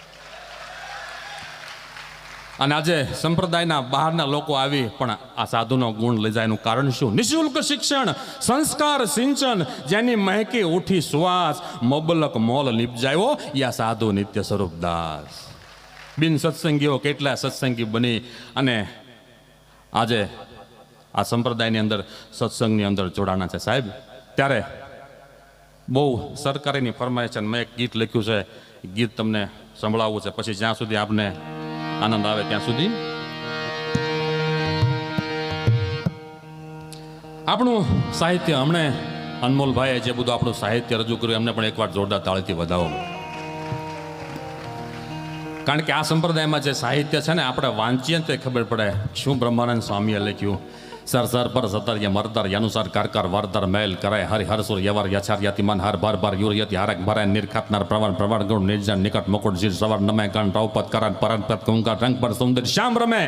અને આજે સંપ્રદાયના બહારના લોકો આવી પણ આ સાધુનો ગુણ લઈ જાય એનું કારણ શું? નિઃશુલ્ક શિક્ષણ, સંસ્કાર સિંચન, જેની મહેકી ઉઠી સુવાસ, મબલક મોલ નિપજાયો યા સાધુ નિત્ય સ્વરૂપદાસ. બિન સત્સંગીઓ કેટલા સત્સંગી બની અને આજે આ સંપ્રદાયની અંદર સત્સંગની અંદર જોડાણા છે સાહેબ. ત્યારે બહુ સરકારીની ફરમાઈશ છે, મેં એક ગીત લખ્યું છે, ગીત તમને સંભળાવવું છે, પછી જ્યાં સુધી આપને આનંદ આવે ત્યાં સુધી. આપણું સાહિત્ય હમણે અનમોલભાઈએ જે બધું આપણું સાહિત્ય રજૂ કર્યું એમને પણ એકવાર જોરદાર તાળીથી વધાવો. કારણ કે આ સંપ્રદાયમાં જે સાહિત્ય છે ને આપણે વાંચીએ તો ખબર પડે શું બ્રહ્માનંદ સ્વામીએ લખ્યું. સર સર પર સતર્ય મરતર યનુસાર કારકાર વરતર મેલ કરાય હરિ હરસુર યવર યછાર યતિમાન હર બાર બાર યુર યતિ હારક ભરાય નિર્ખાતનાર પ્રવણ પ્રવણ ગુણ નિર્જન નિકટ મુકુટ જીર સવાર નમે કણ રૌપત કરણ પરંપત કુંકાર રંગ પર સુંદર શ્યામ રમે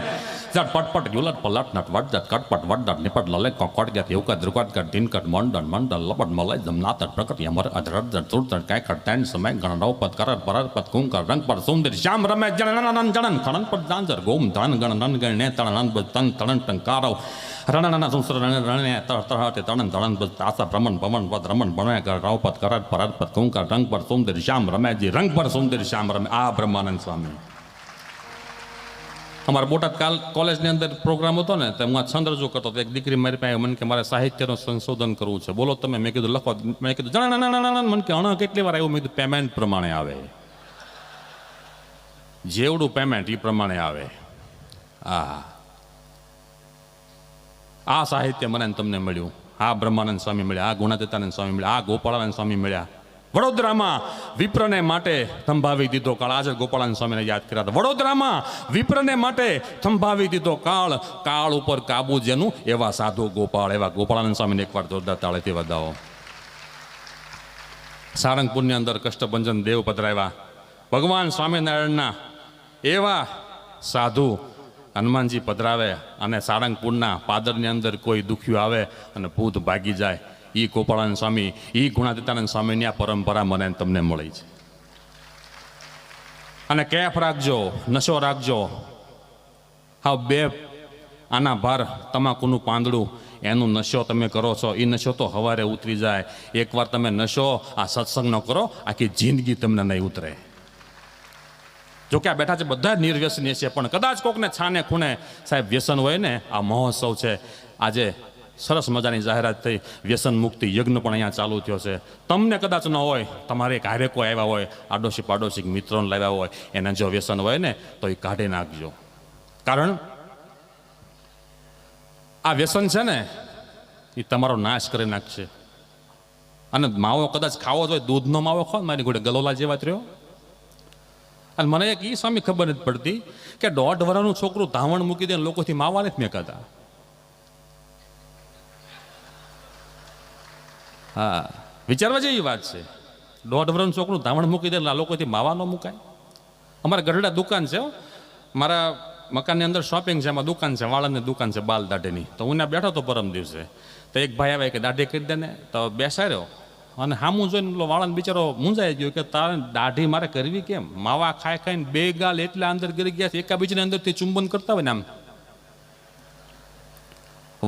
જટ પટપટ યુલટ પલટ નટ વટ જટ કટપટ વટ નિપટ લલે કોકટ ગત એવું દ્રુકટ કટ ઢીનકટ મંડન મંડલ લપટ મલય જમનાત પ્રકટ યમર અધરત જટ તુરત કાય કટન સમય ગણ રૌપત કરણ પરંપત કુંકાર રંગ પર સુંદર શ્યામ રમે જણન જણન ખણન પર જાંજર ગોમ ધન ગણ નન ગણ ને તણ તન તણ ટંકારો રણના સુસર રણે તળતે તણન તણન આસા ભ્રમણ પવન પદ રમણ બણે રાવપત કરત પરત કુંકાર રંગ પર સુંદર શ્યામ રમેજી રંગ પર સુંદર શ્યામ રમે. આ બ્રહ્માનંદ સ્વામી. અમારા બોટાદ કોલેજની અંદર પ્રોગ્રામ હતો ને તો હું આ છંદ રજૂ કરતો. એક દીકરી મારી પાસે મને કે મારે સાહિત્યનું સંશોધન કરવું છે, બોલો તમે. મેં કીધું લખો. મેં કીધું જણા મને કે અણ કેટલી વાર આવ્યું? મેં કીધું પેમેન્ટ પ્રમાણે આવે, જેવડું પેમેન્ટ એ પ્રમાણે આવે. આ સાહિત્ય મને તમને મળ્યું. આ બ્રહ્માનંદ સ્વામી મળ્યા, આ ગુણાતીતાનંદ સ્વામી મળ્યા, આ ગોપાળાનંદ સ્વામી મળ્યા. વડોદરામાં વિપ્રને માટે થંભાવી દીધો કાળ. આજે ગોપાળાનંદ સ્વામીને યાદ કર્યા હતા. વડોદરામાં વિપ્રને માટે થંભાવી દીધો કાળ, કાળ ઉપર કાબુ જેનું એવા સાધુ ગોપાળ. એવા ગોપાળાનંદ સ્વામીને એકવાર જોરદાર તાળીથી વધાવો. સારંગપુરની અંદર કષ્ટભંજન દેવ પધરાવ્યા. ભગવાન સ્વામિનારાયણના એવા સાધુ હનુમાનજી પધરાવે અને સાળંગપુરના પાદરની અંદર કોઈ દુખ્યું આવે અને ભૂત ભાગી જાય. એ ગોપાળાનંદ સ્વામી, એ ગુણાતીતાનંદ સ્વામીની આ પરંપરા મને તમને મળી છે. અને કેફ રાખજો, નશો રાખજો. હા, બે આના ભાર તમાકુનું પાંદડું એનું નશો તમે કરો છો, એ નશો તો હવારે ઉતરી જાય. એકવાર તમે નશો આ સત્સંગનો કરો, આખી જિંદગી તમને નહીં ઉતરે. જો કે આ બેઠા છે બધા નિર્વ્યસની છે, પણ કદાચ કોકને છાને ખૂણે સાહેબ વ્યસન હોય ને, આ મહોત્સવ છે. આજે સરસ મજાની જાહેરાત થઈ, વ્યસન મુક્તિ યજ્ઞ પણ અહીંયા ચાલુ થયો છે. તમને કદાચ ન હોય, તમારે ઘરે કોઈ આવ્યા હોય, આડોશી પાડોશી મિત્રોને લાવ્યા હોય, એને જો વ્યસન હોય ને તો એ કાઢી નાખજો. કારણ આ વ્યસન છે ને એ તમારો નાશ કરી નાખશે. અને માવો કદાચ ખાવો જોઈએ, દૂધનો માવો ખાવ, મારી ઘોડે ગલોલા જેવા જ રહ્યો. અને મને એક એ સ્વામી ખબર નથી પડતી કે 1.5 વર્ષનું છોકરું ધાવણ મૂકી દે લોકોથી માવા નથી મેકાતા. હા, વિચારવા જેવી વાત છે. 1.5 વર્ષનું છોકરું ધાવણ મૂકી દે લોકોથી માવા ન મુકાય. અમારા ગઢડા દુકાન છે, મારા મકાનની અંદર શોપિંગ છે, એમાં દુકાન છે, વાળંદની દુકાન છે બાલ દાઢીની. તો હું બેઠો તો પરમ દિવસે, તો એક ભાઈ આવે કે દાઢી કરી દે ને, તો બેસાડ્યો અને હામું જોઈને વાળાને બિચારો મૂંઝાઈ ગયો કે તારે દાઢી મારે કરવી કેમ? માવા ખાઈ ખાઈને બે ગાલ એટલા અંદર ગરી ગયા છે, એકાબીજાની અંદરથી ચુંબન કરતા હોય ને આમ.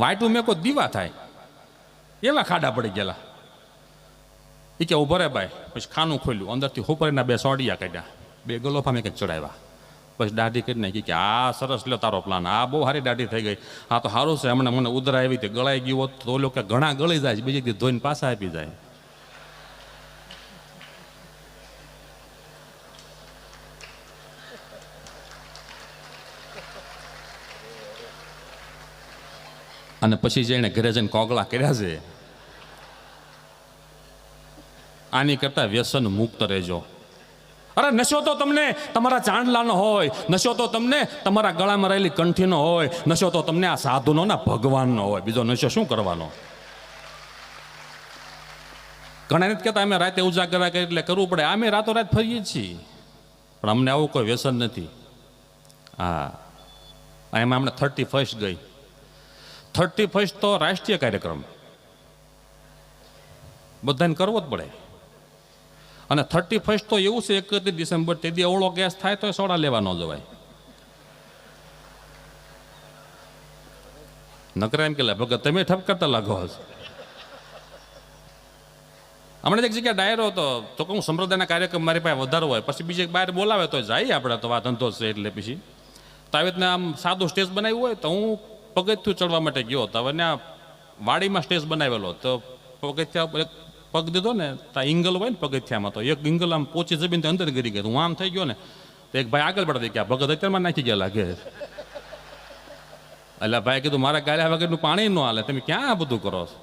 વાયટું મેં કોઈ દીવા થાય એવા ખાડા પડી ગયેલા. એ કે ઉભો રે ભાઈ. પછી ખાનું ખોલ્યું, અંદરથી હુપરીના 2 સોડિયા કાઢ્યા, 2 ગલોફા મેં કંઈક ચડાવ્યા. પછી દાઢી કરી નાખી કે આ સરસ લ્યો તારો પ્લાન, આ બહુ સારી દાઢી થઈ ગઈ, આ તો સારું છે. હમણાં મને ઉધરા આવી હતી, ગળાઈ ગયું હોત તો ઓલો કે ઘણા ગળી જાય, બીજી દી ધોઈને પાછા આપી જાય. અને પછી જઈને ઘરે જઈને કોગળા કર્યા છે. આની કરતા વ્યસન મુક્ત રહેજો. અરે નશો તો તમને તમારા ચાંદલાનો હોય, નશો તો તમને તમારા ગળામાં રહેલી કંઠીનો હોય, નશો તો તમને આ સાધુનો ના ભગવાનનો હોય. બીજો નશો શું કરવાનો? ઘણા નથી કહેતા અમે રાતે ઉજાગરા કરી એટલે કરવું પડે. અમે રાતો રાત ફરીએ છીએ, પણ અમને આવું કોઈ વ્યસન નથી. હા, એમાં હમણાં 31st ગઈ. 31st તો રાષ્ટ્રીય કાર્યક્રમ બધાને કરવો જ પડે. અને 31st તો એવું છે 31 ડિસેમ્બર તે દી અવળો ગેસ થાય તો સોડા લેવા ન જવાય. નકરા એમ કે ભગત તમે ઠપકરતા લાગો છો. હમણાં એક જગ્યાએ ડાયરો હતો તો કહું સંપ્રદાયના કાર્યક્રમ મારી પાસે વધારો હોય, પછી બીજે બહાર બોલાવે તો જઈએ આપણે, તો આ ધંધો છે એટલે. પછી તો આવી રીતના આમ સાદું સ્ટેજ બનાવ્યું હોય તો હું પગથિયું ચડવા માટે ગયો હતો. હવે ત્યાં વાડીમાં સ્ટેજ બનાવેલો તો પગથિયા પગ દીધો ને તો ઇંગલ હોય ને પગથિયામાં, તો એક ઇંગલ આમ પોચી જમીન અંદર ગરી ગઈ. હું આમ થઈ ગયો ને તો એક ભાઈ આગળ પડતા કે આ ભગત અત્યારમાં નાખી ગયા લાગે. એટલે ભાઈ કીધું મારા ગાળ્યા વગરનું પાણી ન હાલે, તમે ક્યાં આ બધું કરો છો?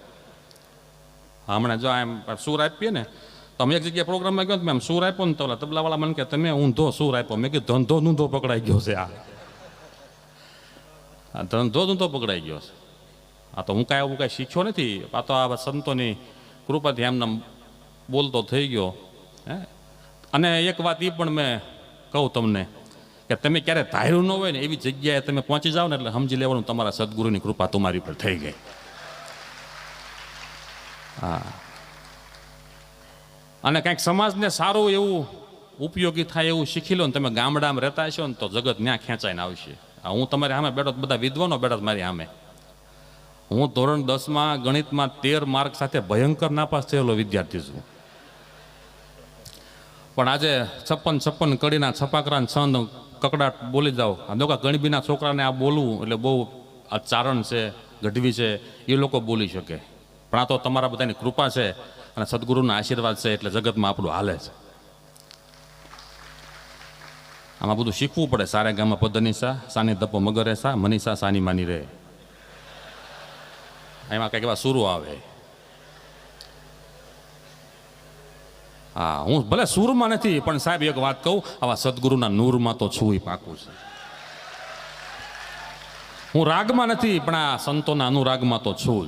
હમણાં જો એમ સૂર આપીએ ને તો અમે એક જગ્યાએ પ્રોગ્રામમાં ગયો મેં આમ સૂર આપ્યો ને તો તબલાવાળા મને કે તમે ઊંધો સૂર આપ્યો. મેં કીધું ધંધો ઊંધો પકડાઈ ગયો છે. આ ધંધો ઊંધો પકડાઈ ગયો છે. આ તો હું કાંઈ એવું કાંઈ શીખ્યો નથી. આ તો આ સંતોની કૃપાથી એમને બોલતો થઈ ગયો. અને એક વાત એ પણ મેં કહું તમને કે તમે ક્યારે ધાર્યું ન હોય ને એવી જગ્યાએ તમે પહોંચી જાઓ ને એટલે સમજી લેવાનું તમારા સદગુરુની કૃપા તમારી ઉપર થઈ ગઈ. હા, અને કંઈક સમાજને સારું એવું ઉપયોગી થાય એવું શીખી લો ને તમે ગામડામાં રહેતા હશો ને તો જગત ત્યાં ખેંચાઈને આવશે. હું તમારી સામે બેઠો, બધા વિદ્વાનો બેઠા મારી સામે. હું ધોરણ 10માં ગણિતમાં 13 માર્ક સાથે ભયંકર નાપાસ થયેલો વિદ્યાર્થી છું. પણ આજે 56 કડીના છપાકરા છંદ કકડાટ બોલી જાઓ. આ ગણબીના છોકરાને આ બોલવું એટલે બહુ આ ચારણ છે, ગઢવી છે, એ લોકો બોલી શકે. પણ આ તો તમારા બધાની કૃપા છે અને સદગુરુના આશીર્વાદ છે એટલે જગતમાં આપણું હાલે છે. આમાં બધું શીખવું પડે. સારે ગામમાં પદનિસા, સાની દપો મગરે સા, મનીષા સાની માની રહે. એમાં કંઈક એવા સુરો આવે. હા, હું ભલે સૂરમાં નથી પણ સાહેબ એક વાત કહું, આવા સદગુરુના નૂરમાં તો છું એ પાકું છે. હું રાગમાં નથી પણ આ સંતોના અનુરાગમાં તો છું.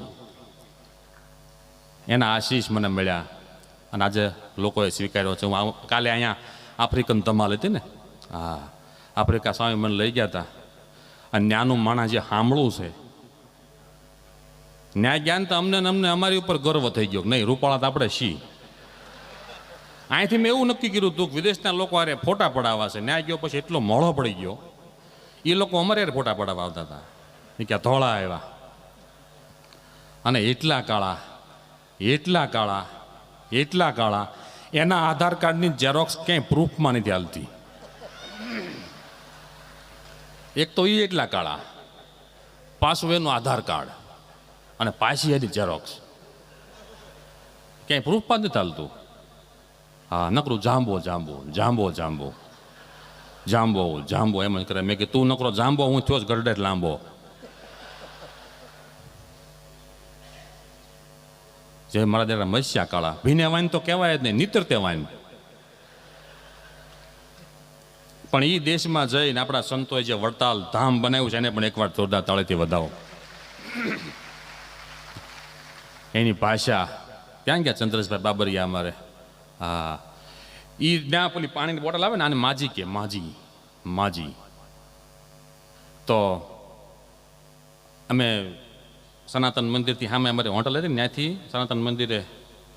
એના આશીષ મને મળ્યા અને આજે લોકોએ સ્વીકાર્યો છે. હું કાલે અહીંયા આફ્રિકન ધમાલ હતી ને, હા, આફ્રિકા સ્વામી મને લઈ ગયા હતા. અને ન્યાનું માણસ જે સાંભળવું છે ન્યાય જ્ઞાન તો અમને અમારી ઉપર ગર્વ થઈ ગયો. નહીં, રૂપાળા તો આપણે શી. અહીંથી મેં એવું નક્કી કર્યું હતું કે વિદેશના લોકો અરે ફોટા પડાવવા છે. ન્યાય ગયો પછી એટલો મોડો પડી ગયો, એ લોકો અમારે યાર ફોટા પડાવવા આવતા હતા. એ ક્યાં ધોળા આવ્યા અને એટલા કાળા, એટલા કાળા, એટલા કાળા, એના આધાર કાર્ડની ઝેરોક્સ ક્યાંય પ્રૂફમાં નથી હાલતી. એક તો એ એટલા કાળા, પાછું એનું આધાર કાર્ડ અને પાછી એની ઝેરોક્સ, ક્યાંય પ્રૂફમાં નથી હાલતું. હા, નકરું જાંબો જાંબો જાંબો જાંબો જાંબો જાંબો એમ જ કરે. મેં કે તું નકરો જાંબો, હું થયો જ ગરડે લાંબો. જે મારા જરા મસ્યા કાળા, ભીને વાઈન તો કહેવાય જ નહીં, નીતરતે વાઈન. પણ એ દેશમાં જઈને આપણા સંતોએ જે વડતાલ ધામ બનાવ્યું છે એને પણ એકવાર જોરદાર તાળીથી વધાવો. એની ભાષા ક્યાં ગયા ચંદ્રેશભાઈ બાબરિયા અમારે? હા, એ ત્યાં પેલી પાણીની બોટલ આવે ને આને માજી કે, માજી માજી. તો અમે સનાતન મંદિરથી સામે અમારી હોટલ હતી ને ત્યાંથી સનાતન મંદિરે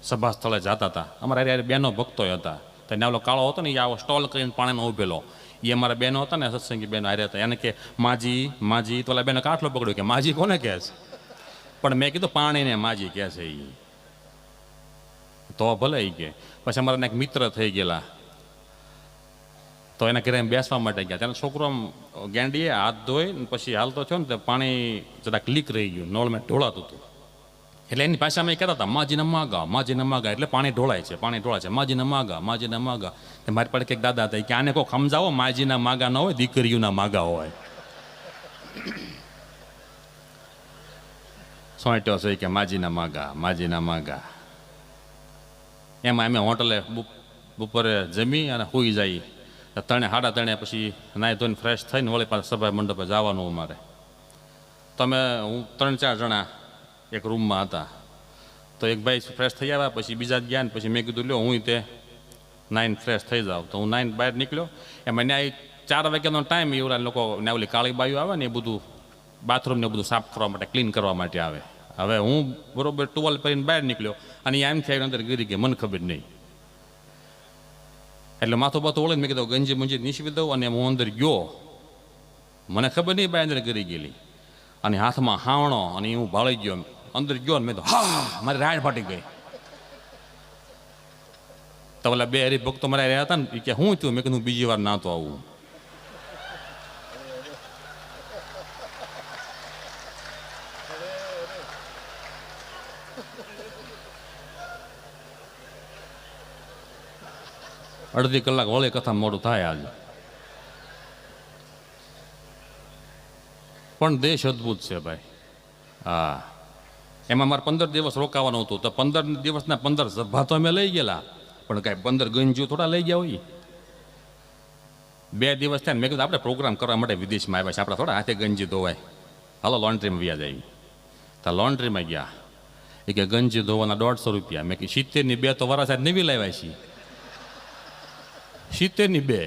સભા સ્થળે જતા હતા. અમારા યારે બહેનો ભક્તો હતા. તો ત્યાં ઓલો કાળો હતો ને એ આવો સ્ટોલ કરીને પાણીનો ઉભેલો, એ અમારા બહેનો હતા ને સત્સંગી બહેનો હારે હતા. એને કે માજી માજી, તો ઓલા બેનો કાટલો પકડ્યો કે માજી કોને કહે છે? પણ મેં કીધું પાણીને માજી કહે છે એ, તો ભલે એ કે. પછી અમારા એક મિત્ર થઈ ગયેલા, તો એના ઘરે બેસવા માટે ગયા. તેનો છોકરો આમ ગેંડીએ હાથ ધોઈ પછી હાલતો થયો ને, તો પાણી જરાક લીક રહી ગયું, નળમાં ઢોળાતું હતું. એટલે એની પાસે અમે કહેતા હતા માજીને માગા, એટલે પાણી ઢોળાય છે, માજીને માગા. મારી પાસે કંઈક દાદા હતા કે આને કોઈ સમજાવો, માજીના માગા ન હોય, દીકરીઓના માગા હોય. સોંટ્યો છે કે માજીના માગા. એમાં અમે હોટલે બપોરે જમી અને સૂઈ જઈએ. 3:30 પછી નાહી ધોઈને ફ્રેશ થઈને વળી પાછા સભા મંડપે જવાનું અમારે. તો હું 3-4 જણા એક રૂમમાં હતા. તો એક ભાઈ ફ્રેશ થઈ આવ્યા, પછી બીજા ગયા ને પછી મેં કીધું લ્યો હું તે નાઈને ફ્રેશ થઈ જાઉં. તો હું નાઈને બહાર નીકળ્યો. એમાં ત્યાં 4 વાગ્યાનો ટાઈમ, એવડા લોકો ને ઓલી કાળી બાયું આવે ને એ બધું બાથરૂમને બધું સાફ કરવા માટે, ક્લીન કરવા માટે આવે. હવે હું બરોબર ટુવાલ પહેરીને બહાર નીકળ્યો અને એમ થઈ અંદર ગીરી ગઈ, મને ખબર નહીં. એટલે માથું ઓળીને મેં કીધું ગંજી મંજી નીચવી દઉં, અને હું અંદર ગયો. મને ખબર નહીં બાય અંદર ગરી ગયેલી, અને હાથમાં હાવણો, અને હું ભાળી ગયો. અંદર ગયો ને મેં તો હા, મારી રાડ ફાટી ગઈ. તો ઓલા 2 હરિભક્તો મારા રહ્યા હતા ને, એ કે હું થયું? મેં કીધું બીજી વાર ના તો આવું. અડધી કલાક વળી કથા મોડું થાય આજે. પણ દેશ અદ્ભુત છે ભાઈ. હા, એમાં મારે 15 દિવસ રોકાવાનું હતું. તો 15 દિવસના 15 સભા તો અમે લઈ ગયેલા, પણ કાંઈ 15 ગંજીઓ થોડા લઈ ગયા હોય. 2 દિવસ થયા, મેં કીધું આપણે પ્રોગ્રામ કરવા માટે વિદેશમાં આવ્યા છે, આપણે થોડા હાથે ગંજી ધોવાય, હાલો લોન્ડ્રીમાં વ્યા જાય. તો લોન્ડ્રીમાં ગયા, એ કે ગંજી ધોવાના 150 રૂપિયા. મેં કીધું 70ની 2 તો વારા સાહેબ નવી લાવ્યા છીએ. 70ની 2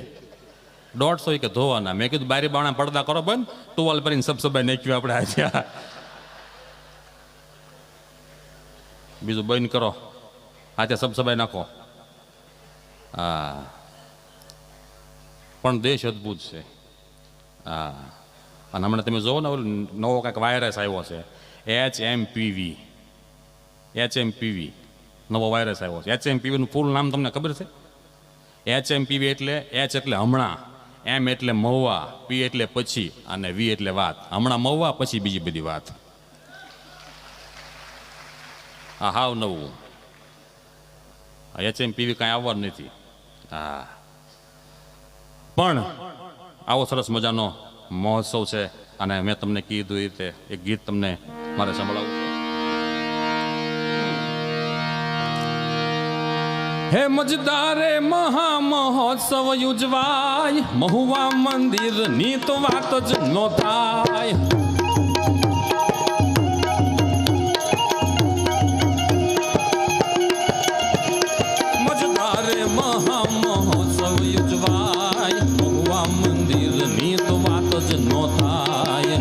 150 કે ધોવાના. મેં કીધું બારી બાણા પડદા કરો બંધ, ટુવાલ ભરીને સબસબાઈ નાખ્યું આપણે આજે. બીજું બંધ કરો, આજે સબસબાઈ નાખો. હા, પણ દેશ અદ્ભુત છે. હા, અને હમણાં તમે જોવો ને, નવો કાંઈક વાયરસ આવ્યો છે, HMPV નવો વાયરસ આવ્યો છે. HMPVનું પૂરું નામ તમને ખબર છે? HMPV એટલે H એટલે હમણાં, M એટલે મહુવા, P એટલે પછી, અને V એટલે વાત. હમણાં મહુવા, પછી બીજી બધી વાત. હા, હાવ નવું. HMPV કાંઈ આવવાનું નથી. હા, પણ આવો સરસ મજાનો મહોત્સવ છે, અને મેં તમને કીધું એ રીતે એક ગીત તમને મારે સંભળાવું. હે મજદારે મહા મહોત્સવ યુજવાય, મહુવા મંદિર ની તો વાત જ નો થાય. મજદારે મહા મહોત્સવ યુજવાય, મહુવા મંદિર ની તો વાત જ નો થાય.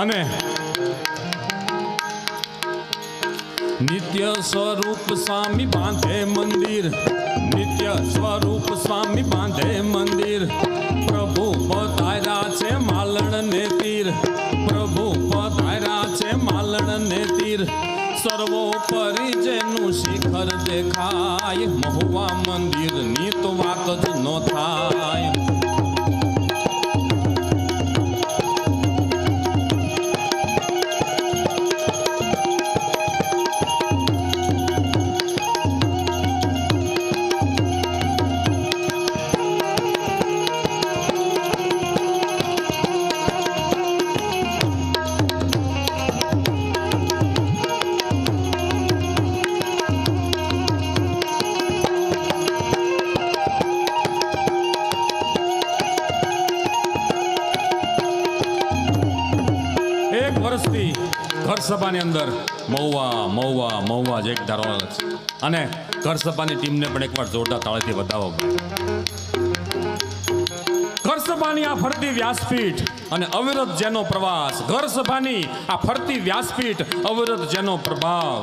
અને નિત્ય સ્વરૂપ સ્વામી બાંધે મંદિર, નિત્ય સ્વરૂપ સ્વામી બાંધે મંદિર. પ્રભુ પધાર્યા છે માલણ ને તીર, પ્રભુ પધાર્યા છે માલણ ને તીર. સર્વોપરી જેનું શિખર દેખાય, મહુવા મંદિર ની તો વાત જ નો થાય. વર્ષથી ઘર સભાની અંદર મહુવા મહુવા મહુવા જ એક ધારો છે અને ઘર સભાની ટીમને પણ એકવાર જોરદાર તાળીથી વધાવો. ઘર સભાની આ ફરતી વ્યાસપીઠ અને અવિરત જેનો પ્રવાસ, ઘર સભાની આ ફરતી વ્યાસપીઠ અવિરત જેનો પ્રભાવ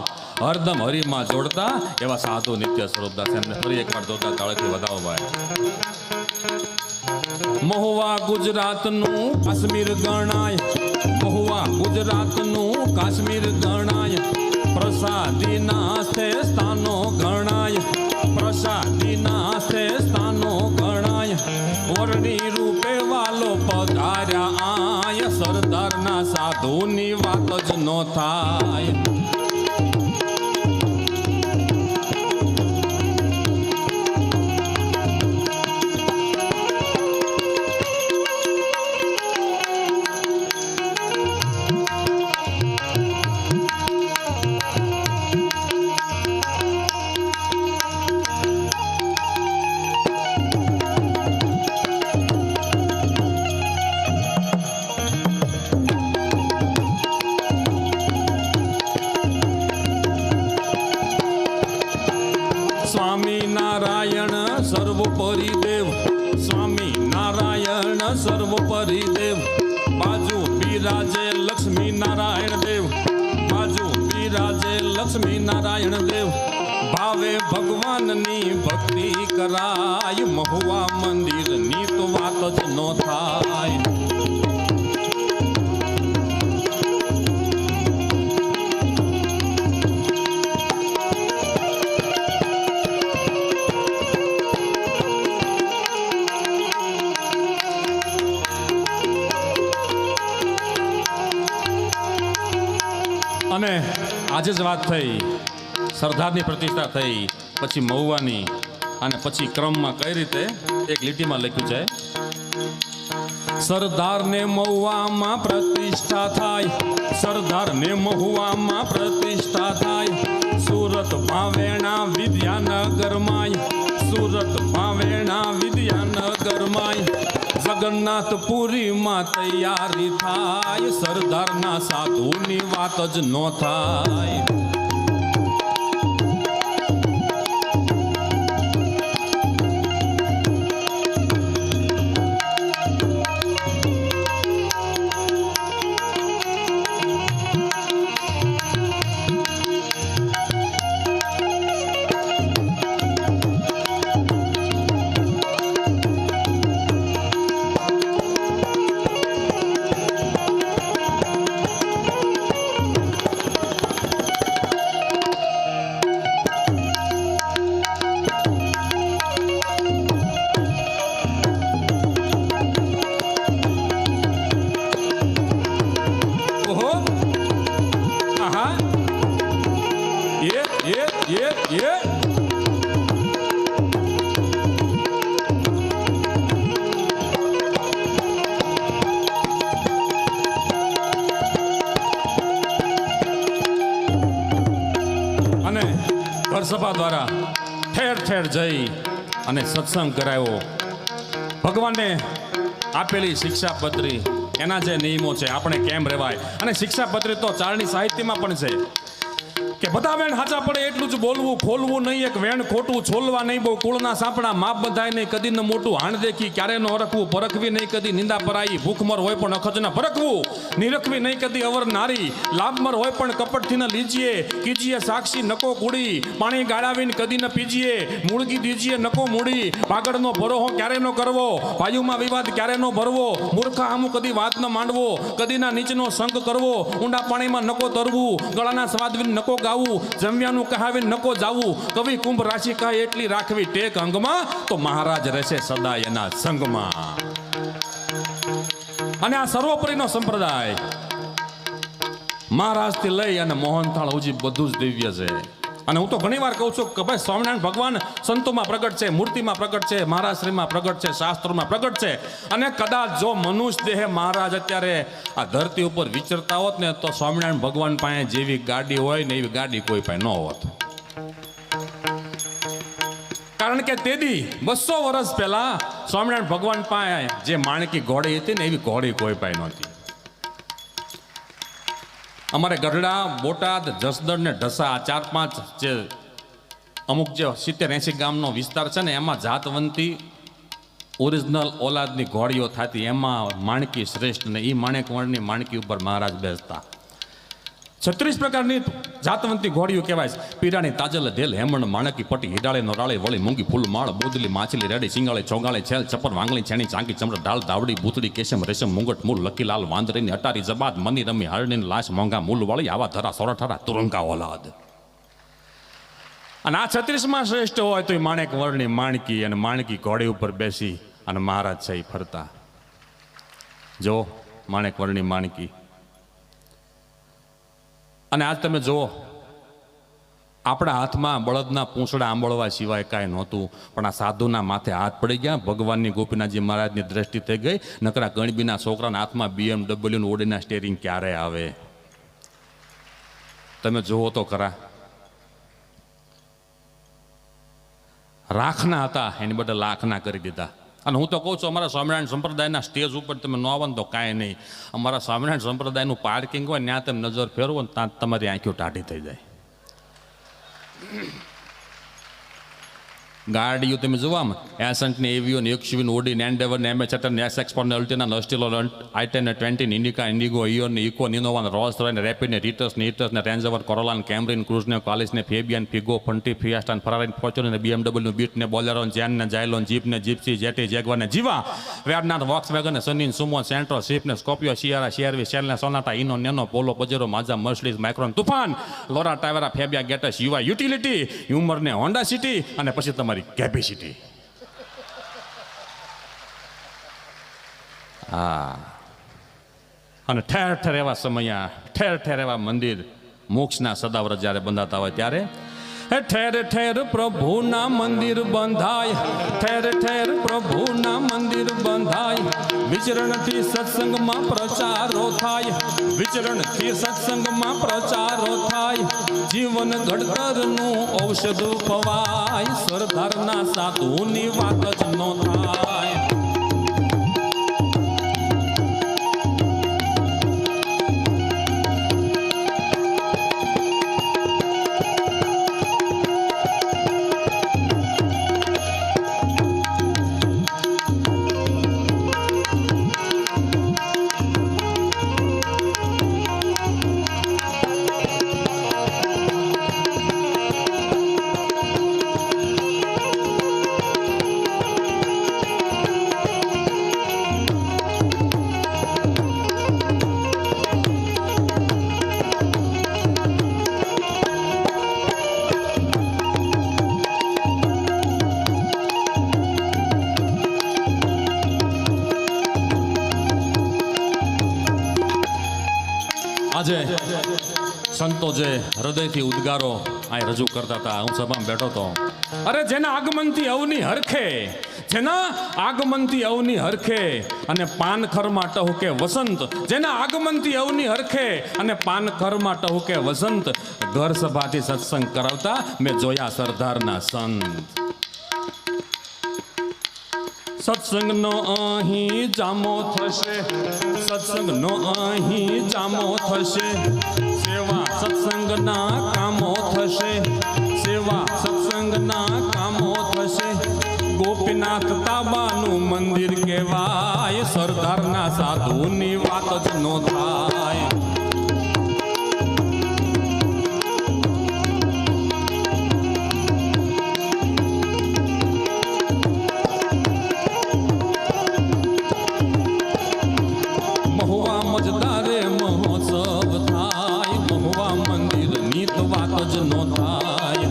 હરદમ હરિમાં જોડતા એવા સાધુ નિત્ય સ્વરૂપદાસ એમને ફરી એકવાર જોરદાર તાળીથી વધાવો ભાઈ. મહુવા ગુજરાતનું કાશ્મીર ગણાય, મહુવા ગુજરાતનું કાશ્મીર ગણાય, પ્રસાદીના છે સ્થાનો ગણાય, પ્રસાદીના છે સ્થાનો ગણાય, વર્ણી રૂપે વાલો પધાર્યા આય, સરદારના સાધુની વાત જ ન થાય. સ્વામિનારાયણ સર્વોપરી દેવ, સ્વામિનારાયણ સર્વોપરી દેવ, બાજુ બિરાજે લક્ષ્મી નારાયણ દેવ, બાજુ બિરાજે લક્ષ્મી નારાયણ દેવ, ભાવે ભગવાનની ભક્તિ કરાય, મહુવા મંદિરની તો વાત જ ન થાય. અને આજે જ વાત થઈ, સરદારની પ્રતિષ્ઠા થઈ, પછી મહુવાની, અને પછી ક્રમમાં કઈ રીતે એક લીટીમાં લખ્યું છે, સરદારને મહુવામાં પ્રતિષ્ઠા થાય, સરદારને મહુવામાં પ્રતિષ્ઠા થાય, સુરત ભાવેણા વિદ્યાનગરમાંય, સુરત ભાવેણા વિદ્યાનગરમાંય, જગન્નાથપુરીમાં તૈયારી થાય, સરદારના સાધુની વાત જ ન થાય. અને ઘર સભા દ્વારા ઠેર ઠેર જઈ અને સત્સંગ કરાયો. ભગવાને આપેલી શિક્ષાપત્રી, એના જે નિયમો છે, આપણે કેમ રહેવાય, અને શિક્ષાપત્રી તો ચારણી સાહિત્યમાં પણ છે કે બધા વેણ હાચા પડે એટલું જ બોલવું, ખોલવું નહીં, એક વેણ ખોટું છોલવા નહીં, બહુ કુળના સાપડા માપ બંધાય નહીં, કદી ન મોટું હાણ દેખી ક્યારે ન અરખવું, પરખવી નહીં કદી નિંદા પરાઈ, ભૂખમર હોય પણ અખજ ન પરખવું, નિરખવી નહીં કદી અવર નારી, લાભમર હોય પણ કપટથી ન લીજીએ, કીજીએ સાક્ષી નકો કુડી, પાણી ગાળાવીને કદી ન પીજીએ, મૂળગી દીજીએ નકો મૂડી, પાગળનો ભરોહો ક્યારે ન કરવો, ભાઈઓમાં વિવાદ ક્યારે ન ભરવો, મૂર્ખા હામું કદી વાત ન માંડવો, કદીના નીચનો સંગ કરવો, ઊંડા પાણીમાં નકો તરવું, ગળાના સ્વાદવીન નકો ગાવું, જમ્યાનું કહાવીને નકો જાવું, કવિ કુંભ રાશિ કહે એટલી રાખવી ટેક અંગમાં, તો મહારાજ રહેશે સદા એના સંગમાં. અને આ સર્વોપરીનો સંપ્રદાય મહારાજથી લઈ અને મોહનથાળ સુધી બધું જ દિવ્ય છે. અને હું તો ઘણી વાર કહું છું કે ભાઈ સ્વામિનારાયણ ભગવાન સંતોમાં પ્રગટ છે, મૂર્તિમાં પ્રગટ છે, મહારાજશ્રીમાં પ્રગટ છે, શાસ્ત્રોમાં પ્રગટ છે. અને કદાચ જો મનુષ્ય દેહે મહારાજ અત્યારે આ ધરતી ઉપર વિચરતા હોત ને તો સ્વામિનારાયણ ભગવાન પાસે જેવી ગાડી હોય ને એવી ગાડી કોઈ પાસે ન હોત. કારણ કે તેથી 200 વર્ષ પહેલા સ્વામિનારાયણ ભગવાન પાસે જે માણકી ઘોડી હતી ને એવી ઘોડી કોઈ પાસે નહોતી. અમારે ગઢડા, બોટાદ, જસદણ ને ઢસા આ 4-5 જે અમુક જે 70-80 ગામનો વિસ્તાર છે ને એમાં જાતવંતી ઓરિજિનલ ઓલાદની ઘોડીઓ થતી, એમાં માણકી શ્રેષ્ઠ ને એ માણેકવણની માણકી ઉપર મહારાજ બેસતા. 36 પ્રકારની જાતવંતી ઘોડીઓ કહેવાય છે. પીરાણી, તાજલ, ઢેલ, હેમણ, માણકી, પટી, હિડાળે, નોરાળી, વળી, મૂંગી, ફૂલ, માળ, બોદલી, માછલી, રેડી, સિંગાળી, ચોગાળી, છેલ, ચપર, વાંગળી, છેણી, ચાંકી, ચમડ, ઢાલ, ધાવડી, ભૂતડી, કેશમ, રેશમ, મુંગટ, મૂળ, લકીલાલ, વાંદરીની, અટારી, જબાદ, મની, રમી, હારણીની લાશ, મોંઘા, મૂલ વાળી, આવા ધરા, સોરઠારા, તુરંકા ઓલાદ. અને આ 36માં શ્રેષ્ઠ હોય તો એ માણેક વર્ણની માણકી, અને માણકી ઘોડી ઉપર બેસી અને મહારાજ છે એ ફરતા. જો માણેક વર્ણની માણકી. અને આજ તમે જુઓ, આપણા હાથમાં બળદના પૂંછડા આંબળવા સિવાય કાંઈ નહોતું, પણ આ સાધુના માથે હાથ પડી ગયા. ભગવાનની ગોપીનાથજી મહારાજની દ્રષ્ટિ થઈ ગઈ. નકરા ગણબીના છોકરાના હાથમાં BMW ઓડીના સ્ટેરિંગ ક્યારે આવે? તમે જુઓ તો ખરા. રાખના હતા એની બદલે લાખના કરી દીધા. અને હું તો કહું છું, અમારા સ્વામિનારાયણ સંપ્રદાયના સ્ટેજ ઉપર તમે ન આવો ને તો કાંઈ નહીં. અમારા સ્વામિનારાયણ સંપ્રદાયનું પાર્કિંગ હોય ત્યાં તમે નજર ફેરવો ને ત્યાં તમારી આંખો ટાઢી થઈ જાય. ગાડીઓ તમે જોવામાં એસન્ટની, એવિયોન, એક્સયુવીન, ઓડીન, એન્ડેવર, એમએચ-18, એસએક્સપોર્ટ, અલ્ટીના, નસ્ટિલો, I, 20, Indica, Indigo, Eon, Eco, નિનોવા, રોલ્સ રોયસ, રેપિડ, રીટસ, નીટસ, રેન્જ રોવર, કોરોલા, કેમ્બ્રિન, ક્રુઝ, કોલિસ, ફેબિયન, ફિગો, ફંટી, Fiesta, Ferrari, Fortuner, BMW, Beat, Bolero, Zen, જાયલોન, જીપ, જીપ્સી, જેટી, જેગવાર, જીવા, વેરનાર, Volkswagen, Sunny, Sumo, Santro, Swift, Scorpio, Sierra, શેરવી, શેલના, સોનાટા, ઇનો, નેનો, પોલો, પજેરો, માઝા, મર્સિડીઝ, માઇક્રોન, તુફાન, લોરા, ટાવેરા, ફેબિયા, ગેટસ, યુવા, યુટિલિટી, હ્યુમર ને હોન્ડા સિટી, અને પછી તમારી કેપેસિટી. હા, અને ઠેર ઠેર એવા સમયા, ઠેર ઠેર એવા મંદિર મોક્ષના સદાવ્રત જ્યારે બંધાતા હોય ત્યારે ઠેર ઠેર પ્રભુના મંદિર બંધાય, ઠેર ઠેર પ્રભુના મંદિર બંધાય. વિચરણથી સત્સંગમાં પ્રચારો થાય, વિચરણથી સત્સંગમાં પ્રચારો થાય. જીવન ઘડતરનું ઔષધ પવાય, સરદારના સાધુની વાત જ ન થાય. આજે સંતો જે હૃદયથી ઉદ્ગારો આ રજૂ કરતા હતા, હું સભામાં બેઠો હતો. અરે જેના આગમનથી અવની હરખે, જેના આગમનથી અવની હરખે અને પાનખરમાં ટહુકે વસંત, જેના આગમનથી અવની હરખે અને પાનખરમાં ટહુકે વસંત, ઘર સભાથી સત્સંગ કરાવતા મેં જોયા સરદારના સંત. સત્સંગનો અહીં જામો થશે, સત્સંગનો અહીં જામો થશે. સેવા સત્સંગના કામો થશે, સેવા સત્સંગના કામો થશે. ગોપીનાથ તાબાનું મંદિર કહેવાય, સરદારના સાધુની વાત જ નો થાય. મજદારે મહોત્સવ થાય, મહુવા મંદિર ની તો વાત જ નો થાય.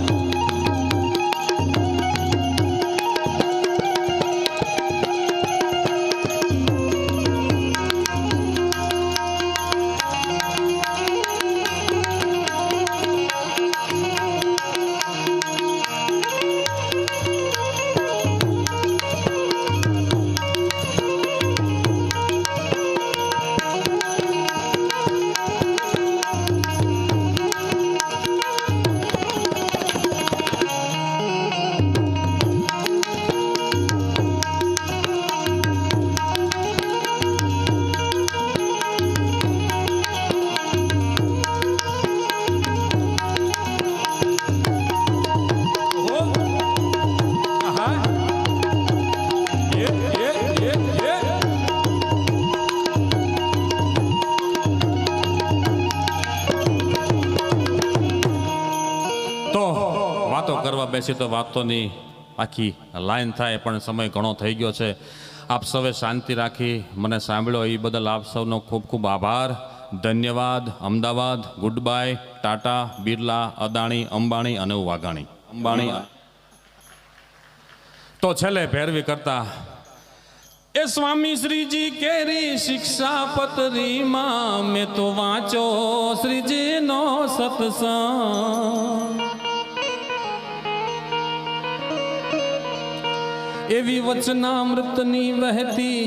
કરવા બેસી તો વાતોની આખી લાઈન થાય, પણ સમય ઘણો થઈ ગયો છે. આપ સૌએ શાંતિ રાખી મને સાંભળ્યો એ બદલ આપ સૌનો ખૂબ ખૂબ આભાર, ધન્યવાદ. અમદાવાદ, ગુડ બાય, ટાટા, બિરલા, અદાણી, અંબાણી અને વાઘાણી. અંબાણી તો છેલ્લે ભેરવી કરતા એ સ્વામી શ્રીજી કેરી શિક્ષા પત્રીમાં મેં તો વાંચો શ્રીજીનો સત્સંગ. એવી વચનામૃતની વહેતી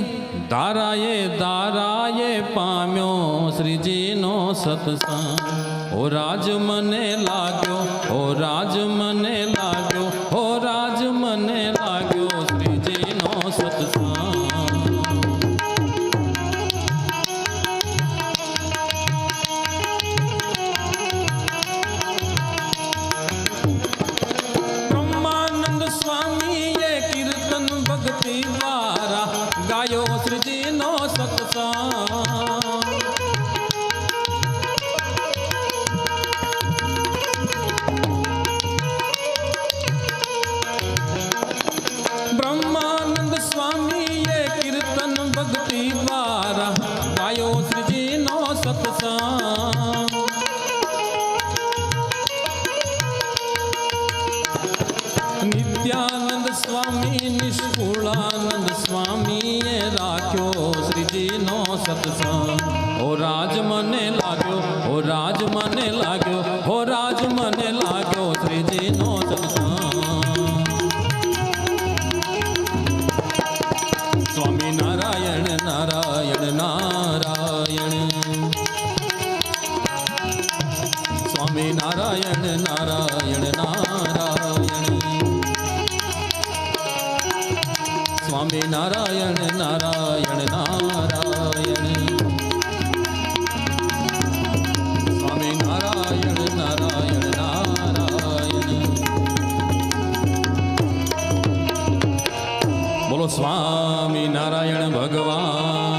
ધારાએ પામ્યો શ્રીજીનો સત્સંગ. ઓ રાજ મને લાગ્યો, ઓ રાજ મને લાગ્યો, ઓ રાજ મને લાગ્યો શ્રીજીનો સત્સંગ. બ્રહ્માનંદ સ્વામીએ કીર્તન ભક્તિ દ્વારા ગાયો શ્રીજીનો સત્સંગ. બ્રહ્માનંદ સ્વામીએ કીર્તન ભક્તિ દ્વારા ગાયો શ્રીજીનો સત્સંગ. નિત્યાનંદ સ્વામી નિષ્કુળાનંદ સ્વામીએ રાખ્યો શ્રીજીનો સત્સંગ. ઓ રાજ મને લાગ્યો, ઓ રાજ મને લાગ્યો, ઓ રાજ મને લાગ્યો શ્રીજીનો સત્સંગ. સ્વામી નારાયણ નારાયણ નારાયણ, સ્વામી નારાયણ નારાયણ નારાયણ, સ્વામી નારાયણ નારાયણ નારાયણ, સ્વામી નારાયણ નારાયણ નારાયણ. બોલો સ્વામી નારાયણ ભગવાન.